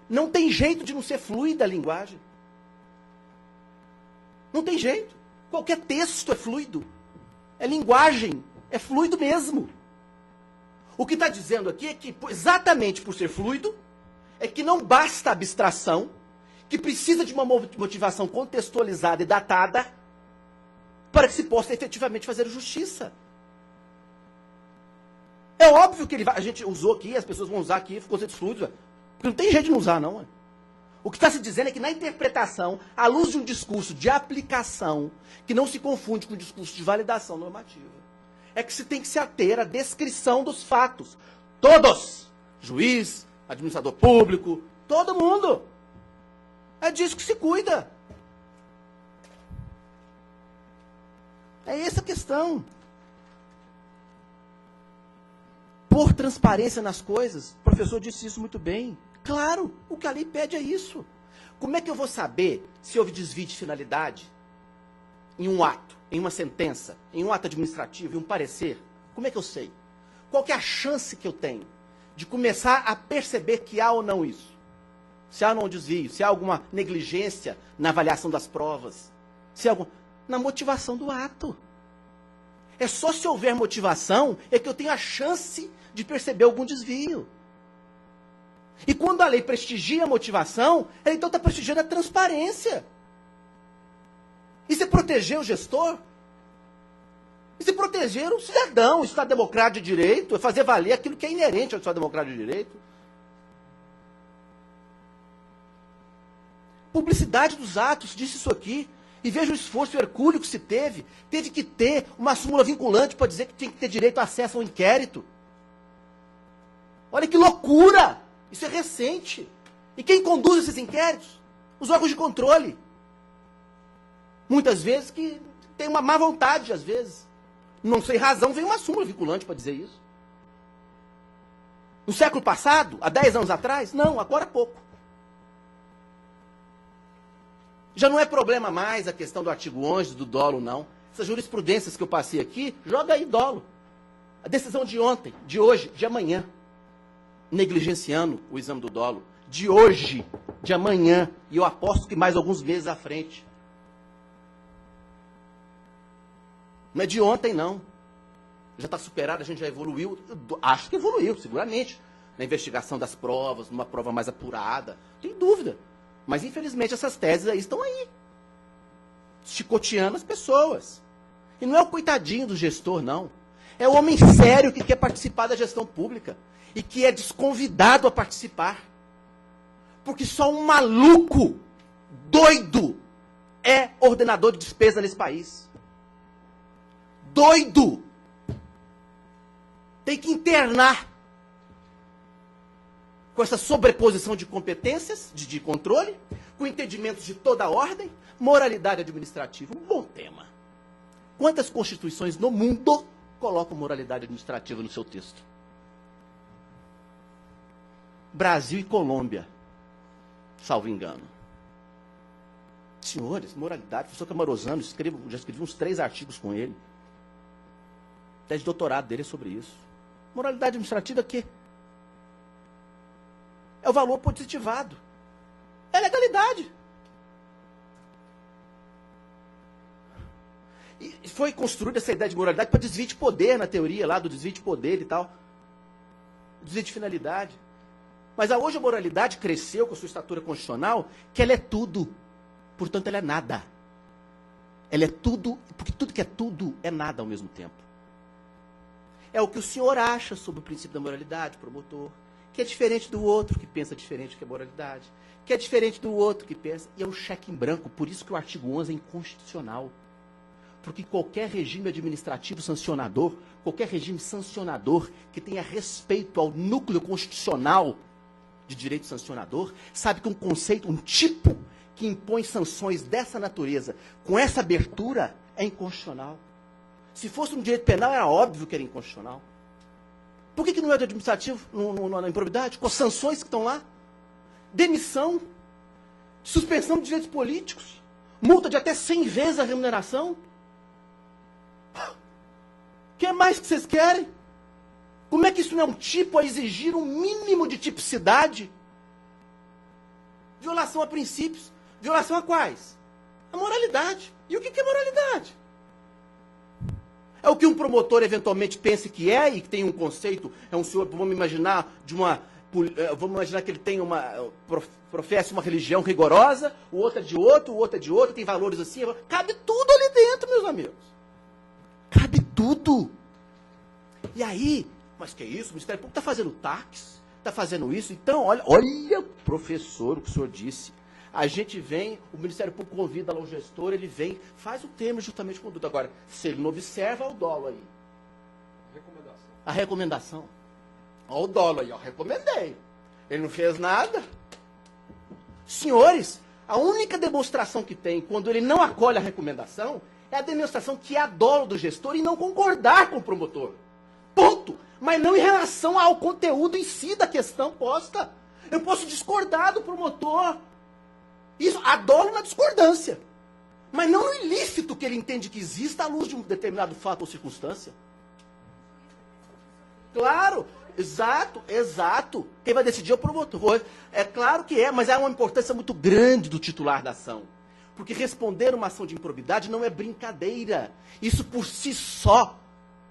B: Não tem jeito de não ser fluida a linguagem. Não tem jeito. Qualquer texto é fluido. É linguagem, é fluido mesmo. O que está dizendo aqui é que, exatamente por ser fluido, é que não basta a abstração, que precisa de uma motivação contextualizada e datada para que se possa efetivamente fazer justiça. É óbvio que a gente usou aqui, as pessoas vão usar aqui, conceitos fluidos, porque não tem jeito de não usar, não. O que está se dizendo é que na interpretação, à luz de um discurso de aplicação, que não se confunde com o discurso de validação normativa, é que se tem que se ater à descrição dos fatos. Todos! Juiz, administrador público, todo mundo! É disso que se cuida. É essa a questão. Por transparência nas coisas, o professor disse isso muito bem. Claro, o que a lei pede é isso. Como é que eu vou saber se houve desvio de finalidade em um ato, em uma sentença, em um ato administrativo, em um parecer? Como é que eu sei? Qual que é a chance que eu tenho de começar a perceber que há ou não isso? Se há ou não desvio, se há alguma negligência na avaliação das provas, se há na motivação do ato. É só se houver motivação é que eu tenho a chance de perceber algum desvio. E quando a lei prestigia a motivação, ela então está prestigiando a transparência. Isso é proteger o gestor? Isso é proteger o cidadão, o Estado Democrático de Direito, é fazer valer aquilo que é inerente ao Estado Democrático de Direito. Publicidade dos atos, disse isso aqui. E veja o esforço hercúleo que se teve. Teve que ter uma súmula vinculante para dizer que tinha que ter direito a acesso ao inquérito. Olha que loucura!
D: Isso é recente. E quem conduz esses inquéritos? Os órgãos de controle. Muitas vezes que tem uma má vontade, às vezes. Não sei razão, vem uma súmula vinculante para dizer isso. No século passado, há 10 anos atrás? Não, agora há pouco. Já não é problema mais a questão do artigo 11, do dolo, não. Essas jurisprudências que eu passei aqui, joga aí dolo. A decisão de ontem, de hoje, de amanhã, negligenciando o exame do dolo. De hoje, de amanhã, e eu aposto que mais alguns meses à frente. Não é de ontem, não. Já está superado, a gente já evoluiu. Acho que evoluiu, seguramente. Na investigação das provas, numa prova mais apurada. Não tem dúvida. Mas, infelizmente, essas teses aí estão aí. Chicoteando as pessoas. E não é o coitadinho do gestor, não. É o homem sério que quer participar da gestão pública. E que é desconvidado a participar. Porque só um maluco, doido, é ordenador de despesa nesse país. Doido! Tem que internar com essa sobreposição de competências, de controle, com entendimentos de toda a ordem, moralidade administrativa. Um bom tema. Quantas constituições no mundo colocam moralidade administrativa no seu texto? Brasil e Colômbia, salvo engano. Senhores, moralidade, professor Camarosano, já escrevi uns 3 artigos com ele. Tese de doutorado dele é sobre isso. Moralidade administrativa é o quê? É o valor positivado. É legalidade. E foi construída essa ideia de moralidade para desvio de poder, na teoria lá do desvio de poder e tal. Desvio de finalidade. Mas hoje a moralidade cresceu com a sua estatura constitucional, que ela é tudo. Portanto, ela é nada. Ela é tudo, porque tudo que é tudo é nada ao mesmo tempo. É o que o senhor acha sobre o princípio da moralidade, promotor, que é diferente do outro que pensa diferente do que é moralidade, que é diferente do outro que pensa, e é um cheque em branco, por isso que o artigo 11 é inconstitucional. Porque qualquer regime administrativo sancionador, qualquer regime sancionador que tenha respeito ao núcleo constitucional de direito sancionador, sabe que um conceito, um tipo que impõe sanções dessa natureza, com essa abertura, é inconstitucional. Se fosse um direito penal, era óbvio que era inconstitucional. Por que não é do administrativo, na improbidade? Com as sanções que estão lá? Demissão, suspensão de direitos políticos, multa de até 100 vezes a remuneração. O que mais que vocês querem? Como é que isso não é um tipo a exigir um mínimo de tipicidade? Violação a princípios. Violação a quais? A moralidade. E o que é moralidade? É o que um promotor eventualmente pense que é e que tem um conceito, é um senhor, vamos imaginar, vamos imaginar que ele tem professa uma religião rigorosa, o outro é de outro, o outro é de outro, tem valores assim, cabe tudo ali dentro, meus amigos. Cabe tudo. E aí, mas que é isso? O Ministério Público está fazendo táxi, está fazendo isso, então, olha, professor, o que o senhor disse. A gente vem, o Ministério Público convida lá o gestor, ele vem, faz o termo justamente de conduta. Agora, se ele não observa, o dolo aí. A recomendação. Olha o dolo aí, ó, recomendei. Ele não fez nada. Senhores, a única demonstração que tem quando ele não acolhe a recomendação é a demonstração que é a dolo do gestor e não concordar com o promotor. Ponto. Mas não em relação ao conteúdo em si da questão posta. Eu posso discordar do promotor. Isso, adoro na discordância. Mas não no ilícito que ele entende que exista à luz de um determinado fato ou circunstância. Claro, exato. Quem vai decidir é o promotor. É claro que é, mas há uma importância muito grande do titular da ação. Porque responder uma ação de improbidade não é brincadeira. Isso por si só,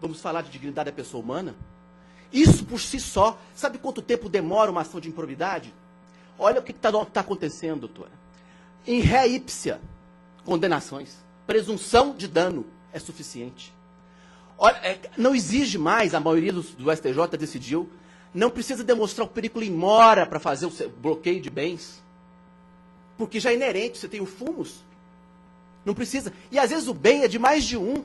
D: vamos falar de dignidade da pessoa humana? Isso por si só, sabe quanto tempo demora uma ação de improbidade? Olha o que está acontecendo, doutora. Em ré ipsia, condenações. Presunção de dano é suficiente. Olha, não exige mais, a maioria do STJ decidiu, não precisa demonstrar o perigo em mora para fazer o bloqueio de bens. Porque já é inerente, você tem o fumus. Não precisa. E às vezes o bem é de mais de um.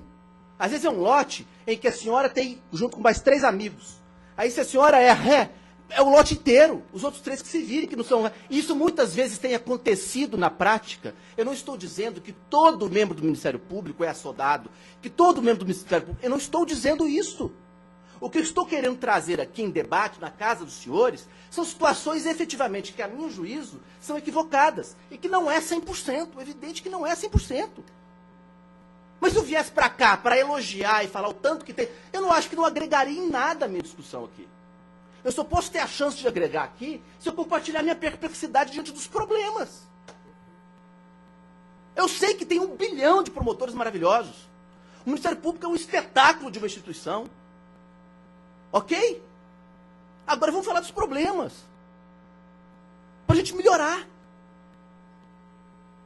D: Às vezes é um lote em que a senhora tem, junto com mais 3 amigos. Aí se a senhora é ré, é o lote inteiro. Os outros 3 que se virem, que não são... Isso muitas vezes tem acontecido na prática. Eu não estou dizendo que todo membro do Ministério Público é assodado, que todo membro do Ministério Público... Eu não estou dizendo isso. O que eu estou querendo trazer aqui em debate, na casa dos senhores, são situações efetivamente que, a meu juízo, são equivocadas. E que não é 100%. É evidente que não é 100%. Mas se eu viesse para cá para elogiar e falar o tanto que tem, eu não acho que não agregaria em nada a minha discussão aqui. Eu só posso ter a chance de agregar aqui se eu compartilhar minha perplexidade diante dos problemas. Eu sei que tem 1 bilhão de promotores maravilhosos. O Ministério Público é um espetáculo de uma instituição. Ok? Agora vamos falar dos problemas. Para a gente melhorar.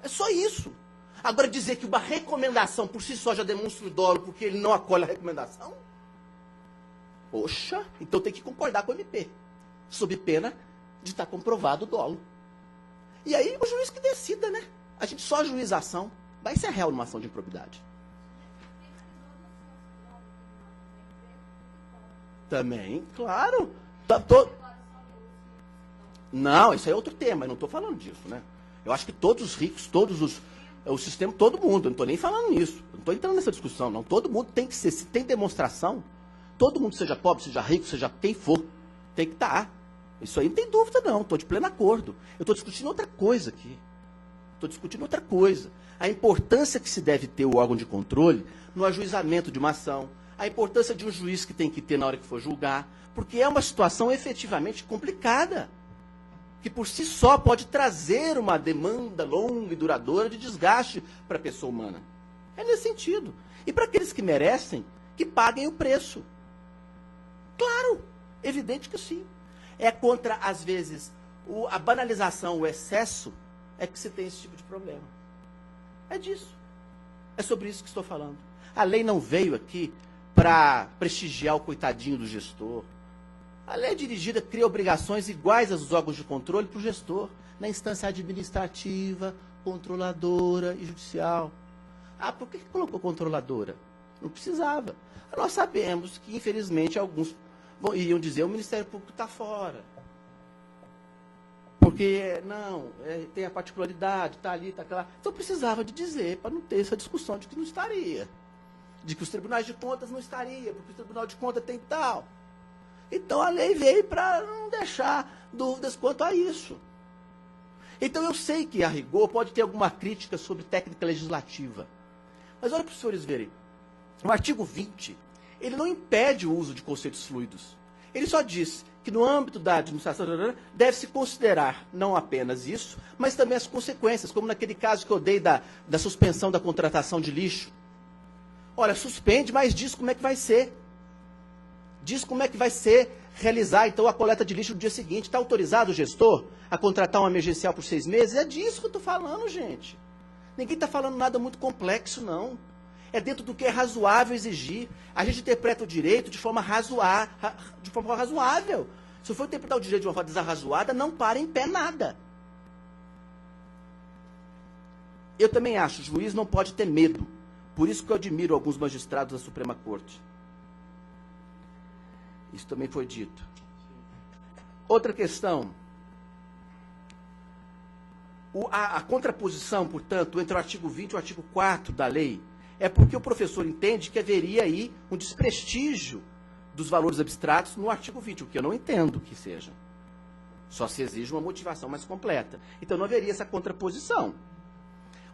D: É só isso. Agora dizer que uma recomendação por si só já demonstra o dolo porque ele não acolhe a recomendação? Poxa, então tem que concordar com o MP. Sob pena de estar comprovado o dolo. E aí o juiz que decida, né? A gente só ajuiza a ação. Vai ser réu numa ação de improbidade. Também, claro. Não, isso é outro tema, eu não estou falando disso, né? Eu acho que todos os ricos, o sistema, todo mundo, eu não estou nem falando nisso, eu não estou entrando nessa discussão, não. Todo mundo tem que ser, se tem demonstração, todo mundo, seja pobre, seja rico, seja quem for, tem que estar. Isso aí não tem dúvida, não, estou de pleno acordo. Eu estou discutindo outra coisa aqui. Estou discutindo outra coisa. A importância que se deve ter o órgão de controle no ajuizamento de uma ação, a importância de um juiz que tem que ter na hora que for julgar, porque é uma situação efetivamente complicada, que por si só pode trazer uma demanda longa e duradoura de desgaste para a pessoa humana. É nesse sentido. E para aqueles que merecem, que paguem o preço. Claro, evidente que sim. É contra, às vezes, a banalização, o excesso, é que se tem esse tipo de problema. É disso. É sobre isso que estou falando. A lei não veio aqui para prestigiar o coitadinho do gestor. A lei dirigida cria obrigações iguais às dos órgãos de controle para o gestor, na instância administrativa, controladora e judicial. Ah, por que colocou controladora? Não precisava. Nós sabemos que, infelizmente, alguns iriam dizer que o Ministério Público está fora. Porque, não, tem a particularidade, está ali, está lá. Então precisava de dizer, para não ter essa discussão de que não estaria. De que os tribunais de contas não estariam, porque o Tribunal de Contas tem tal. Então a lei veio para não deixar dúvidas quanto a isso. Então eu sei que, a rigor, pode ter alguma crítica sobre técnica legislativa. Mas olha para os senhores verem. O artigo 20, ele não impede o uso de conceitos fluidos. Ele só diz que no âmbito da administração deve-se considerar não apenas isso, mas também as consequências, como naquele caso que eu dei da suspensão da contratação de lixo. Olha, suspende, mas diz como é que vai ser. Diz como é que vai ser realizar, então, a coleta de lixo no dia seguinte. Está autorizado o gestor a contratar um emergencial por 6 meses? É disso que eu estou falando, gente. Ninguém está falando nada muito complexo, não. É dentro do que é razoável exigir. A gente interpreta o direito de forma razoável. Se for interpretar o direito de uma forma desarrazoada, não para em pé nada. Eu também acho, o juiz não pode ter medo. Por isso que eu admiro alguns magistrados da Suprema Corte. Isso também foi dito. Outra questão. A contraposição, portanto, entre o artigo 20 e o artigo 4 da lei é porque o professor entende que haveria aí um desprestígio dos valores abstratos no artigo 20, o que eu não entendo que seja. Só se exige uma motivação mais completa. Então não haveria essa contraposição.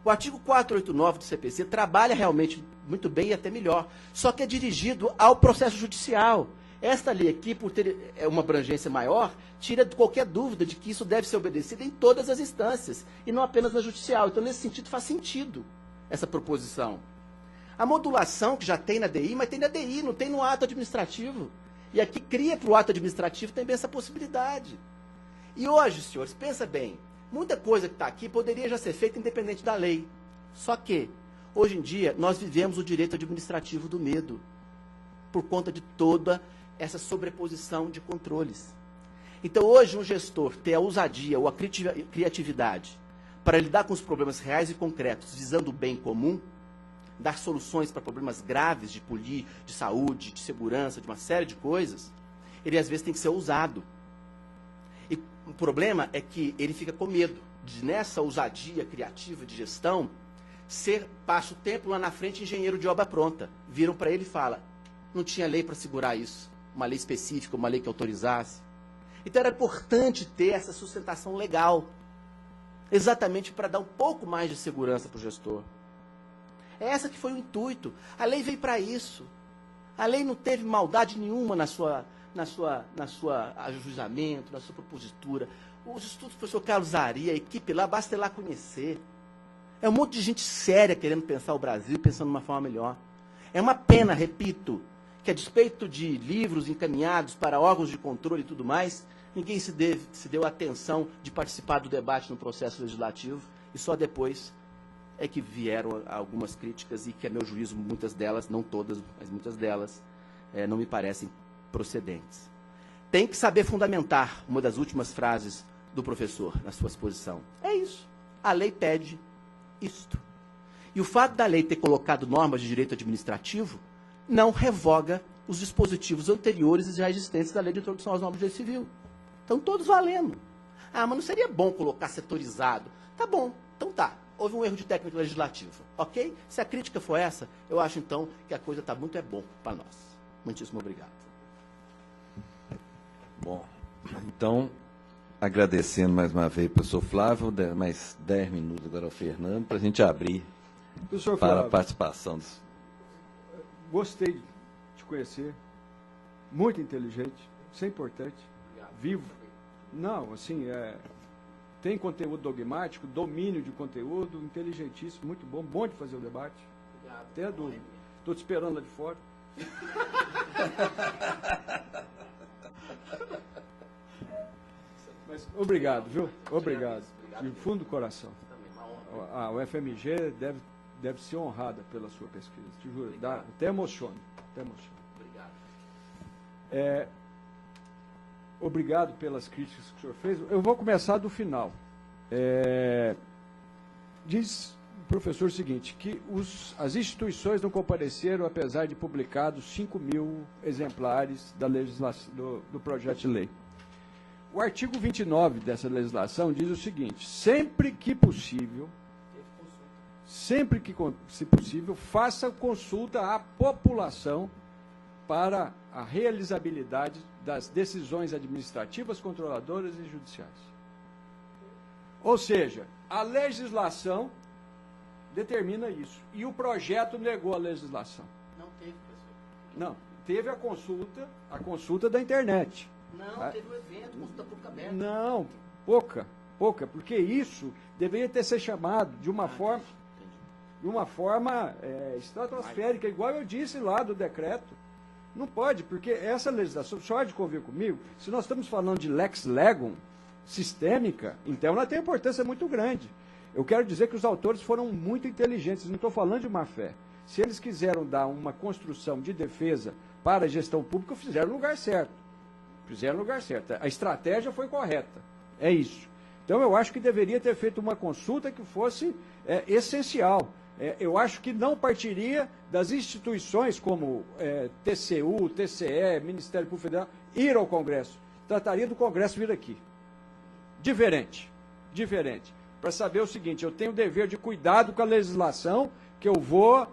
D: O artigo 489 do CPC trabalha realmente muito bem e até melhor, só que é dirigido ao processo judicial. Esta lei aqui, por ter uma abrangência maior, tira qualquer dúvida de que isso deve ser obedecido em todas as instâncias, e não apenas na judicial. Então, nesse sentido, faz sentido essa proposição. A modulação que já tem na DI, mas tem na DI, não tem no ato administrativo. E aqui cria para o ato administrativo também essa possibilidade. E hoje, senhores, pensa bem, muita coisa que está aqui poderia já ser feita independente da lei. Só que, hoje em dia, nós vivemos o direito administrativo do medo, por conta de toda essa sobreposição de controles. Então, hoje, um gestor ter a ousadia ou a criatividade para lidar com os problemas reais e concretos, visando o bem comum, dar soluções para problemas graves de saúde, de segurança, de uma série de coisas, ele às vezes tem que ser ousado. O problema é que ele fica com medo de, nessa ousadia criativa de gestão, passa o tempo lá na frente engenheiro de obra pronta. Viram para ele e falam, não tinha lei para segurar isso, uma lei específica, uma lei que autorizasse. Então era importante ter essa sustentação legal, exatamente para dar um pouco mais de segurança para o gestor. É essa que foi o intuito. A lei veio para isso. A lei não teve maldade nenhuma na sua ajuizamento, na sua propositura. Os estudos do professor Carlos Ari, a equipe lá, basta ir lá conhecer. É um monte de gente séria querendo pensar o Brasil, pensando de uma forma melhor. É uma pena, repito, que a despeito de livros encaminhados para órgãos de controle e tudo mais, ninguém se deu atenção de participar do debate no processo legislativo, e só depois é que vieram algumas críticas e que, a meu juízo, muitas delas, não todas, mas muitas delas, não me parecem procedentes. Tem que saber fundamentar uma das últimas frases do professor na sua exposição. É isso. A lei pede isto. E o fato da lei ter colocado normas de direito administrativo não revoga os dispositivos anteriores e já existentes da lei de introdução às normas de direito civil. Estão todos valendo. Ah, mas não seria bom colocar setorizado? Tá bom, então tá. Houve um erro de técnica legislativa, ok? Se a crítica for essa, eu acho então que a coisa está muito bom para nós. Muitíssimo obrigado.
C: Bom, então, agradecendo mais uma vez ao professor Flávio, mais 10 minutos agora ao Fernando, para a gente abrir
A: Professor
C: para
A: Flávio,
C: a participação dos...
A: gostei de te conhecer, muito inteligente, isso é importante, vivo. Não, assim, tem conteúdo dogmático, domínio de conteúdo, inteligentíssimo, muito bom, bom de fazer o debate. Até a dúvida. Estou te esperando lá de fora. Mas obrigado, viu? Obrigado. De fundo do coração. A UFMG deve ser honrada pela sua pesquisa, te juro. Até emociona. Obrigado pelas críticas que o senhor fez. Eu vou começar do final. Diz o professor o seguinte, que as instituições não compareceram, apesar de publicados 5.000 exemplares da legislação, do projeto de lei. O artigo 29 dessa legislação diz o seguinte, sempre que possível, se possível, faça consulta à população para a realizabilidade das decisões administrativas, controladoras e judiciais. Ou seja, a legislação determina isso. E o projeto negou a legislação.
D: Não teve, professor.
A: Não, teve a consulta da internet.
D: Não, teve um evento, consulta pública aberta.
A: Não, pouca, porque isso deveria ter sido chamado de uma forma estratosférica, igual eu disse lá do decreto. Não pode, porque essa legislação, só de convir comigo, se nós estamos falando de lex legum sistêmica, então ela tem uma importância muito grande. Eu quero dizer que os autores foram muito inteligentes, não estou falando de má fé. Se eles quiseram dar uma construção de defesa para a gestão pública, fizeram no lugar certo. A estratégia foi correta. É isso. Então, eu acho que deveria ter feito uma consulta que fosse essencial. Eu acho que não partiria das instituições como TCU, TCE, Ministério Público Federal, ir ao Congresso. Trataria do Congresso vir aqui. Diferente. Para saber o seguinte, eu tenho o dever de cuidado com a legislação que eu vou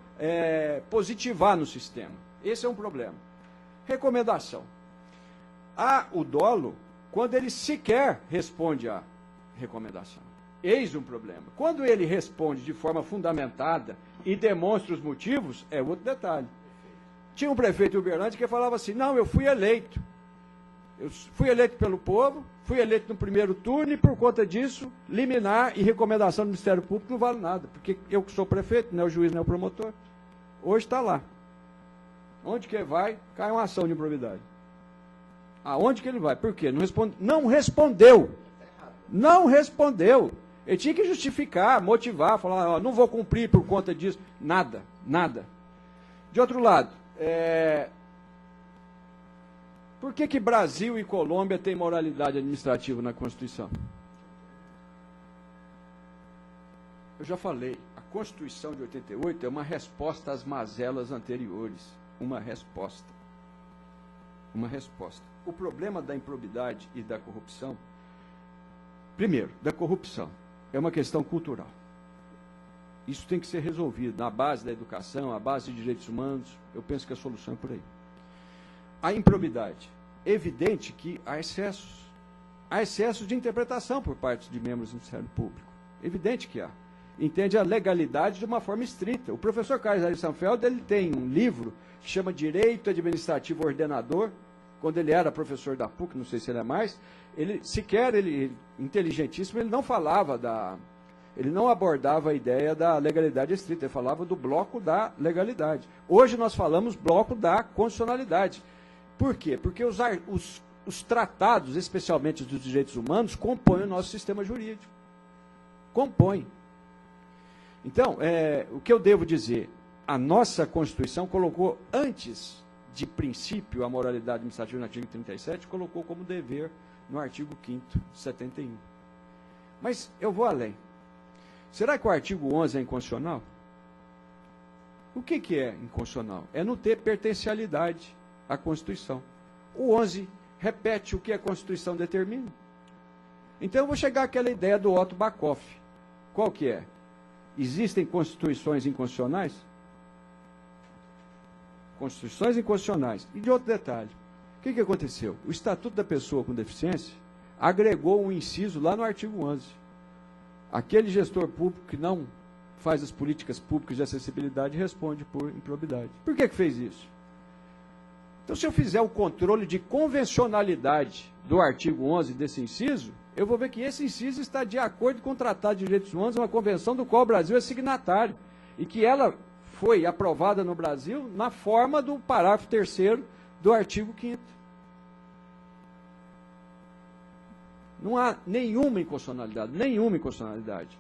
A: positivar no sistema. Esse é um problema. Recomendação. O dolo, quando ele sequer responde à recomendação. Eis um problema. Quando ele responde de forma fundamentada e demonstra os motivos, é outro detalhe. Tinha um prefeito em Uberlândia que falava assim, não, eu fui eleito. Eu fui eleito pelo povo, fui eleito no primeiro turno e, por conta disso, liminar e recomendação do Ministério Público não vale nada, porque eu que sou prefeito, não é o juiz, não é o promotor. Hoje está lá. Onde que vai, cai uma ação de improbidade. Aonde que ele vai? Por quê? Não respondeu. Ele tinha que justificar, motivar, falar, não vou cumprir por conta disso. Nada. De outro lado, por que Brasil e Colômbia têm moralidade administrativa na Constituição? Eu já falei, a Constituição de 88 é uma resposta às mazelas anteriores. Uma resposta. O problema da improbidade e da corrupção Primeiro, da corrupção. É uma questão cultural. Isso tem que ser resolvido na base da educação, na base de direitos humanos. Eu penso que a solução é por aí. A improbidade. Evidente que há excessos. Há excessos de interpretação por parte de membros do Ministério Público. Evidente que há. Entende a legalidade de uma forma estrita. O professor Carlos Ari Sanfeld, ele tem um livro que chama Direito Administrativo Ordenador. Quando ele era professor da PUC, não sei se ele é mais, ele inteligentíssimo, ele não falava ele não abordava a ideia da legalidade estrita, ele falava do bloco da legalidade. Hoje nós falamos bloco da constitucionalidade. Por quê? Porque os tratados, especialmente dos direitos humanos, compõem o nosso sistema jurídico. Compõem. Então, o que eu devo dizer? A nossa Constituição colocou antes de princípio a moralidade administrativa no artigo 37, colocou como dever no artigo 5º, 71. Mas eu vou além. Será que o artigo 11 é inconstitucional? O que é inconstitucional? É não ter pertencialidade à Constituição. O 11 repete o que a Constituição determina. Então eu vou chegar àquela ideia do Otto Bachoff. Qual que é? Existem constituições inconstitucionais? Constituições inconstitucionais. E de outro detalhe, o que aconteceu? O Estatuto da Pessoa com Deficiência agregou um inciso lá no artigo 11. Aquele gestor público que não faz as políticas públicas de acessibilidade responde por improbidade. Por que fez isso? Então, se eu fizer o controle de convencionalidade do artigo 11 desse inciso, eu vou ver que esse inciso está de acordo com o Tratado de Direitos Humanos, uma convenção do qual o Brasil é signatário, e que ela foi aprovada no Brasil na forma do parágrafo 3º do artigo 5º. Não há nenhuma inconstitucionalidade.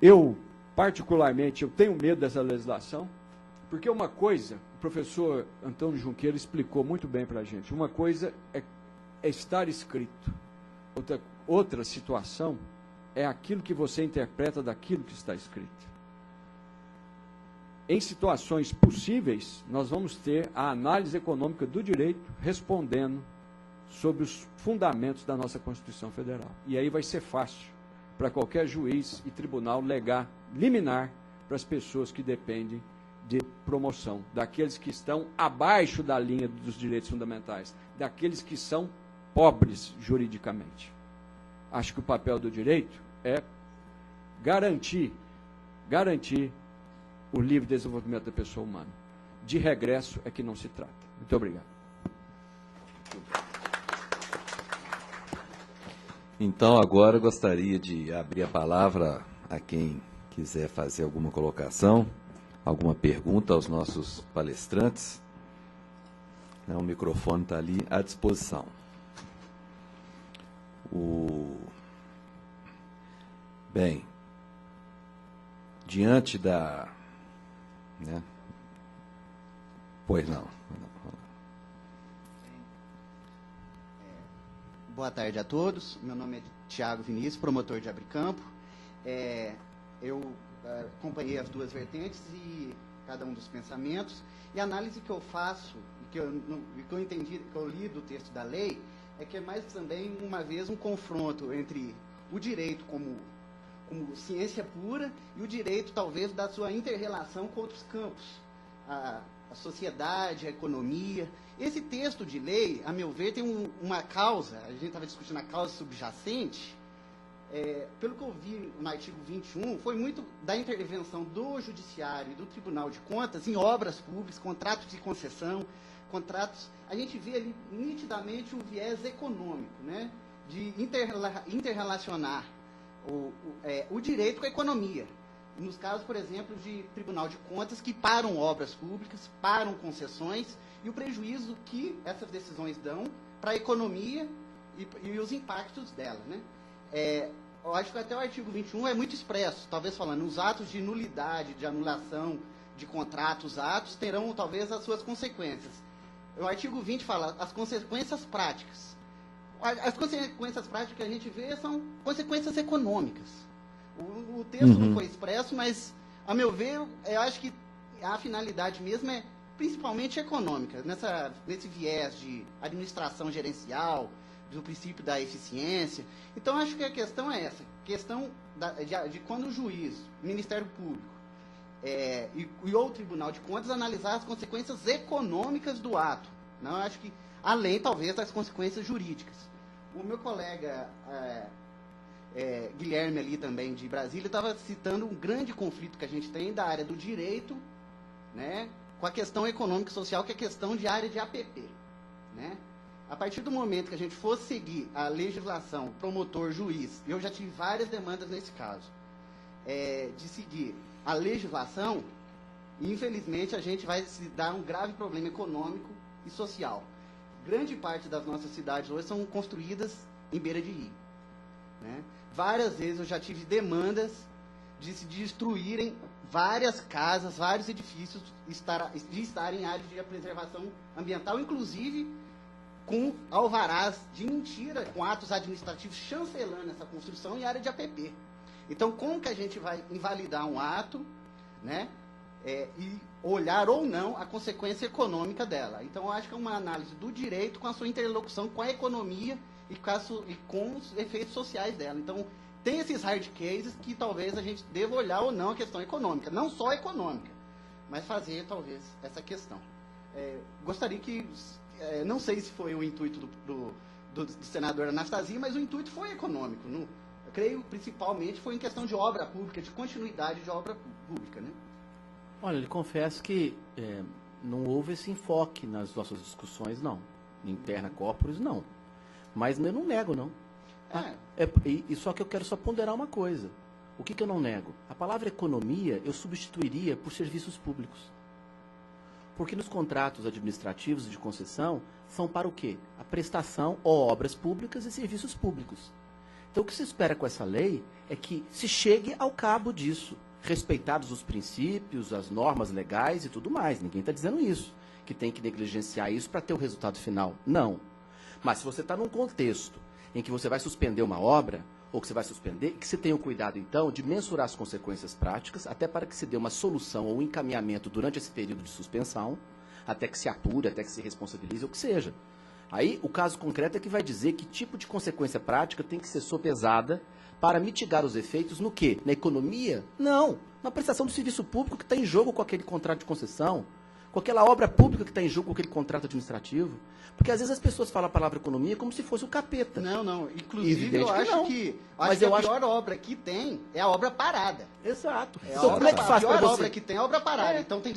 A: Eu, particularmente, eu tenho medo dessa legislação, porque uma coisa, o professor Antônio Junqueira explicou muito bem para a gente, uma coisa é estar escrito, outra situação é aquilo que você interpreta daquilo que está escrito. Em situações possíveis, nós vamos ter a análise econômica do direito respondendo sobre os fundamentos da nossa Constituição Federal. E aí vai ser fácil para qualquer juiz e tribunal liminar para as pessoas que dependem de promoção, daqueles que estão abaixo da linha dos direitos fundamentais, daqueles que são pobres juridicamente. Acho que o papel do direito é garantir o livre desenvolvimento da pessoa humana. De regresso é que não se trata. Muito obrigado.
C: Então, agora eu gostaria de abrir a palavra a quem quiser fazer alguma colocação, alguma pergunta aos nossos palestrantes. O microfone está ali à disposição. Bem, diante da... Pois não.
E: Boa tarde a todos. Meu nome é Tiago Vinícius, promotor de Abricampo. Eu acompanhei as duas vertentes e cada um dos pensamentos. E a análise que eu faço, que eu entendi, que eu li do texto da lei, é que é mais também, uma vez, um confronto entre o direito como ciência pura e o direito, talvez, da sua inter-relação com outros campos. A sociedade, a economia. Esse texto de lei, a meu ver, tem uma causa, a gente estava discutindo a causa subjacente, pelo que eu vi no artigo 21, foi muito da intervenção do Judiciário e do Tribunal de Contas em obras públicas, contratos de concessão, a gente vê ali nitidamente um viés econômico, né, de interrelacionar o direito com a economia. Nos casos, por exemplo, de Tribunal de Contas, que param obras públicas, param concessões, e o prejuízo que essas decisões dão para a economia e os impactos dela. Né? Eu acho que até o artigo 21 é muito expresso, talvez falando, os atos de nulidade, de anulação de contratos, atos, terão talvez as suas consequências. O artigo 20 fala as consequências práticas. As consequências práticas que a gente vê são consequências econômicas. O texto não foi expresso, mas, a meu ver, eu acho que a finalidade mesmo é principalmente econômica, nesse viés de administração gerencial, do princípio da eficiência. Então, acho que a questão é essa, questão de quando o juiz, o Ministério Público ou o Tribunal de Contas analisar as consequências econômicas do ato. Não, acho que, além, talvez, das consequências jurídicas. O meu colega Guilherme, ali também, de Brasília, estava citando um grande conflito que a gente tem da área do direito, né, com a questão econômica e social, que é a questão de área de APP. Né? A partir do momento que a gente for seguir a legislação, promotor, juiz, eu já tive várias demandas nesse caso, de seguir a legislação, infelizmente a gente vai se dar um grave problema econômico e social. Grande parte das nossas cidades hoje são construídas em beira de rio. Né? Várias vezes eu já tive demandas de se destruírem várias casas, vários edifícios, de estarem em áreas de preservação ambiental, inclusive com alvarás de mentira, com atos administrativos chancelando essa construção em área de APP. Então, como que a gente vai invalidar um ato, né, e olhar ou não a consequência econômica dela? Então, eu acho que é uma análise do direito com a sua interlocução com a economia e com os efeitos sociais dela. Então, tem esses hard cases que talvez a gente deva olhar ou não a questão econômica. Não só a econômica, mas fazer, talvez, essa questão. Gostaria que... não sei se foi o intuito do senador Anastasia, mas o intuito foi econômico. Eu creio, principalmente, foi em questão de obra pública, de continuidade de obra pública. Né?
B: Olha, eu confesso que não houve esse enfoque nas nossas discussões, não. Interna corporis, não. Mas eu não nego, não. Só que eu quero só ponderar uma coisa. O que eu não nego? A palavra economia eu substituiria por serviços públicos. Porque nos contratos administrativos de concessão são para o quê? A prestação ou obras públicas e serviços públicos. Então o que se espera com essa lei é que se chegue ao cabo disso, respeitados os princípios, as normas legais e tudo mais. Ninguém está dizendo isso, que tem que negligenciar isso para ter o resultado final. Não. Mas se você está num contexto em que você vai suspender uma obra, ou que você vai suspender, que você tenha o cuidado, então, de mensurar as consequências práticas, até para que se dê uma solução ou um encaminhamento durante esse período de suspensão, até que se apure, até que se responsabilize, ou que seja. Aí, o caso concreto é que vai dizer que tipo de consequência prática tem que ser sopesada para mitigar os efeitos no quê? Na economia? Não. Na prestação do serviço público que está em jogo com aquele contrato de concessão, com aquela obra pública que está em jogo com aquele contrato administrativo. Porque às vezes as pessoas falam a palavra economia como se fosse o capeta.
E: Não. Inclusive, eu acho que a pior obra que tem é a obra parada.
B: Exato.
E: Então, como é que faz para você? A pior obra que tem é a obra parada. Então, tem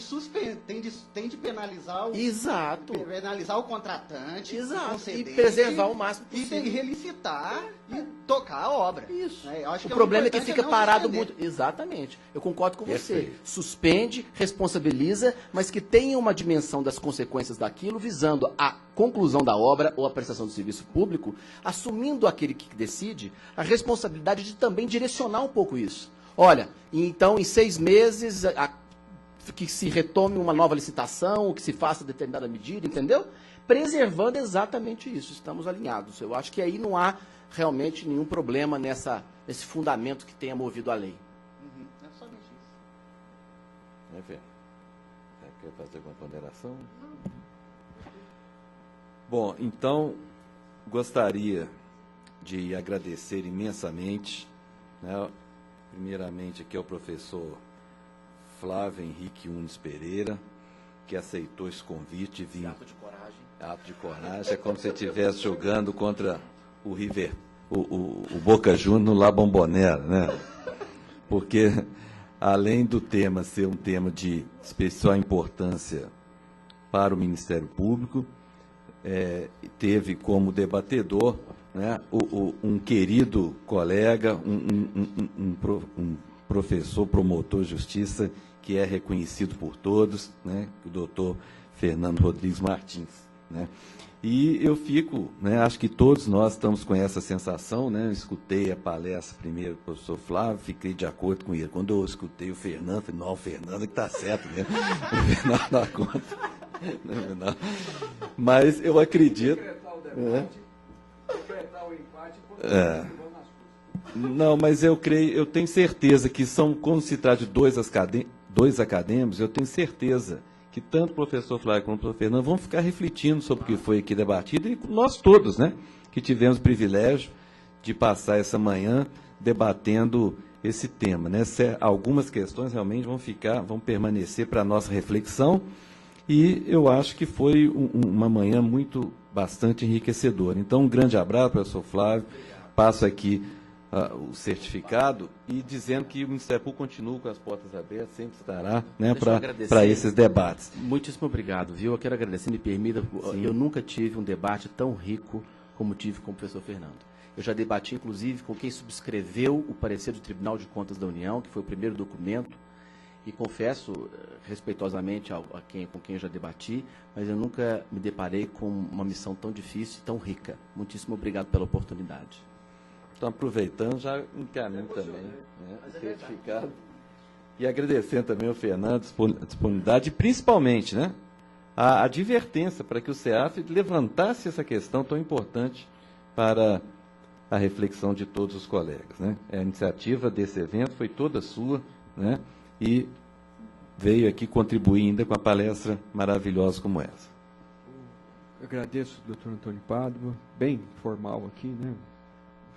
E: de penalizar o...
B: Exato.
E: Penalizar o contratante.
B: Exato. E preservar o máximo possível.
E: E tem que relicitar e tocar a obra.
B: Isso.
E: Eu acho
B: o
E: que
B: problema é que fica parado muito... Exatamente. Eu concordo com você. Suspende, responsabiliza, mas que tenha uma dimensão das consequências daquilo, visando a conclusão da obra ou a prestação do serviço público, assumindo aquele que decide a responsabilidade de também direcionar um pouco isso. Olha, então em 6 meses que se retome uma nova licitação, que se faça determinada medida, entendeu? Preservando exatamente isso, estamos alinhados. Eu acho que aí não há realmente nenhum problema nesse fundamento que tenha movido a lei.
E: É somente isso.
C: Quer fazer alguma ponderação? Bom, então, gostaria de agradecer imensamente, né, primeiramente aqui ao professor Flávio Henrique Unes Pereira, que aceitou esse convite e vir.
B: Ato de coragem.
C: Ato de coragem, é como se estivesse jogando contra o River, o Boca Juniors no La Bombonera, né? Porque, além do tema ser um tema de especial importância para o Ministério Público, teve como debatedor, né, um querido colega, um professor promotor de justiça que é reconhecido por todos, né, o doutor Fernando Rodrigues Martins. Né? E eu fico, né, acho que todos nós estamos com essa sensação, né, eu escutei a palestra primeiro do professor Flávio, fiquei de acordo com ele. Quando eu escutei o Fernando, falei, não, o Fernando que está certo mesmo, o Fernando dá conta. Não. Mas eu acredito. Não, mas eu tenho certeza que quando se trata de dois acadêmicos, eu tenho certeza que tanto o professor Flávio como o professor Fernando vão ficar refletindo sobre o que foi aqui debatido, e nós todos, né? que tivemos o privilégio de passar essa manhã debatendo esse tema, né? Algumas questões realmente vão permanecer para a nossa reflexão, e eu acho que foi uma manhã bastante enriquecedora. Então, um grande abraço, professor Flávio. Passo aqui o certificado e dizendo que o Ministério Público continua com as portas abertas, sempre estará, né, para esses debates.
B: Muitíssimo obrigado, viu? Eu quero agradecer, me permita, eu nunca tive um debate tão rico como tive com o professor Fernando. Eu já debati, inclusive, com quem subscreveu o parecer do Tribunal de Contas da União, que foi o primeiro documento, e confesso respeitosamente com quem eu já debati, mas eu nunca me deparei com uma missão tão difícil e tão rica. Muitíssimo obrigado pela oportunidade.
C: Então, aproveitando, já encaminho também, né, o certificado. E agradecendo também ao Fernando a disponibilidade, e principalmente, né, a advertência para que o CEAF levantasse essa questão tão importante para a reflexão de todos os colegas, né? A iniciativa desse evento foi toda sua, né, e veio aqui contribuir ainda com a palestra maravilhosa como essa.
A: Eu agradeço, doutor Antônio Pádua, bem formal aqui, né?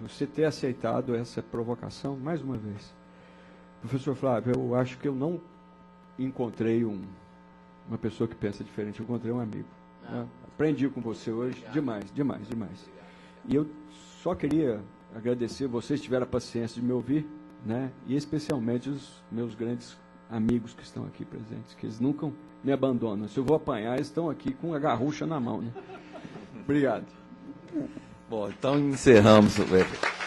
A: Você ter aceitado essa provocação, mais uma vez. Professor Flávio, eu acho que eu não encontrei uma pessoa que pensa diferente, eu encontrei um amigo. Né? Aprendi com você hoje, demais. E eu só queria agradecer, vocês tiveram a paciência de me ouvir, né? E especialmente os meus grandes amigos que estão aqui presentes, que eles nunca me abandonam. Se eu vou apanhar, eles estão aqui com a garrucha na mão. Né? Obrigado.
C: Bom, então encerramos o evento.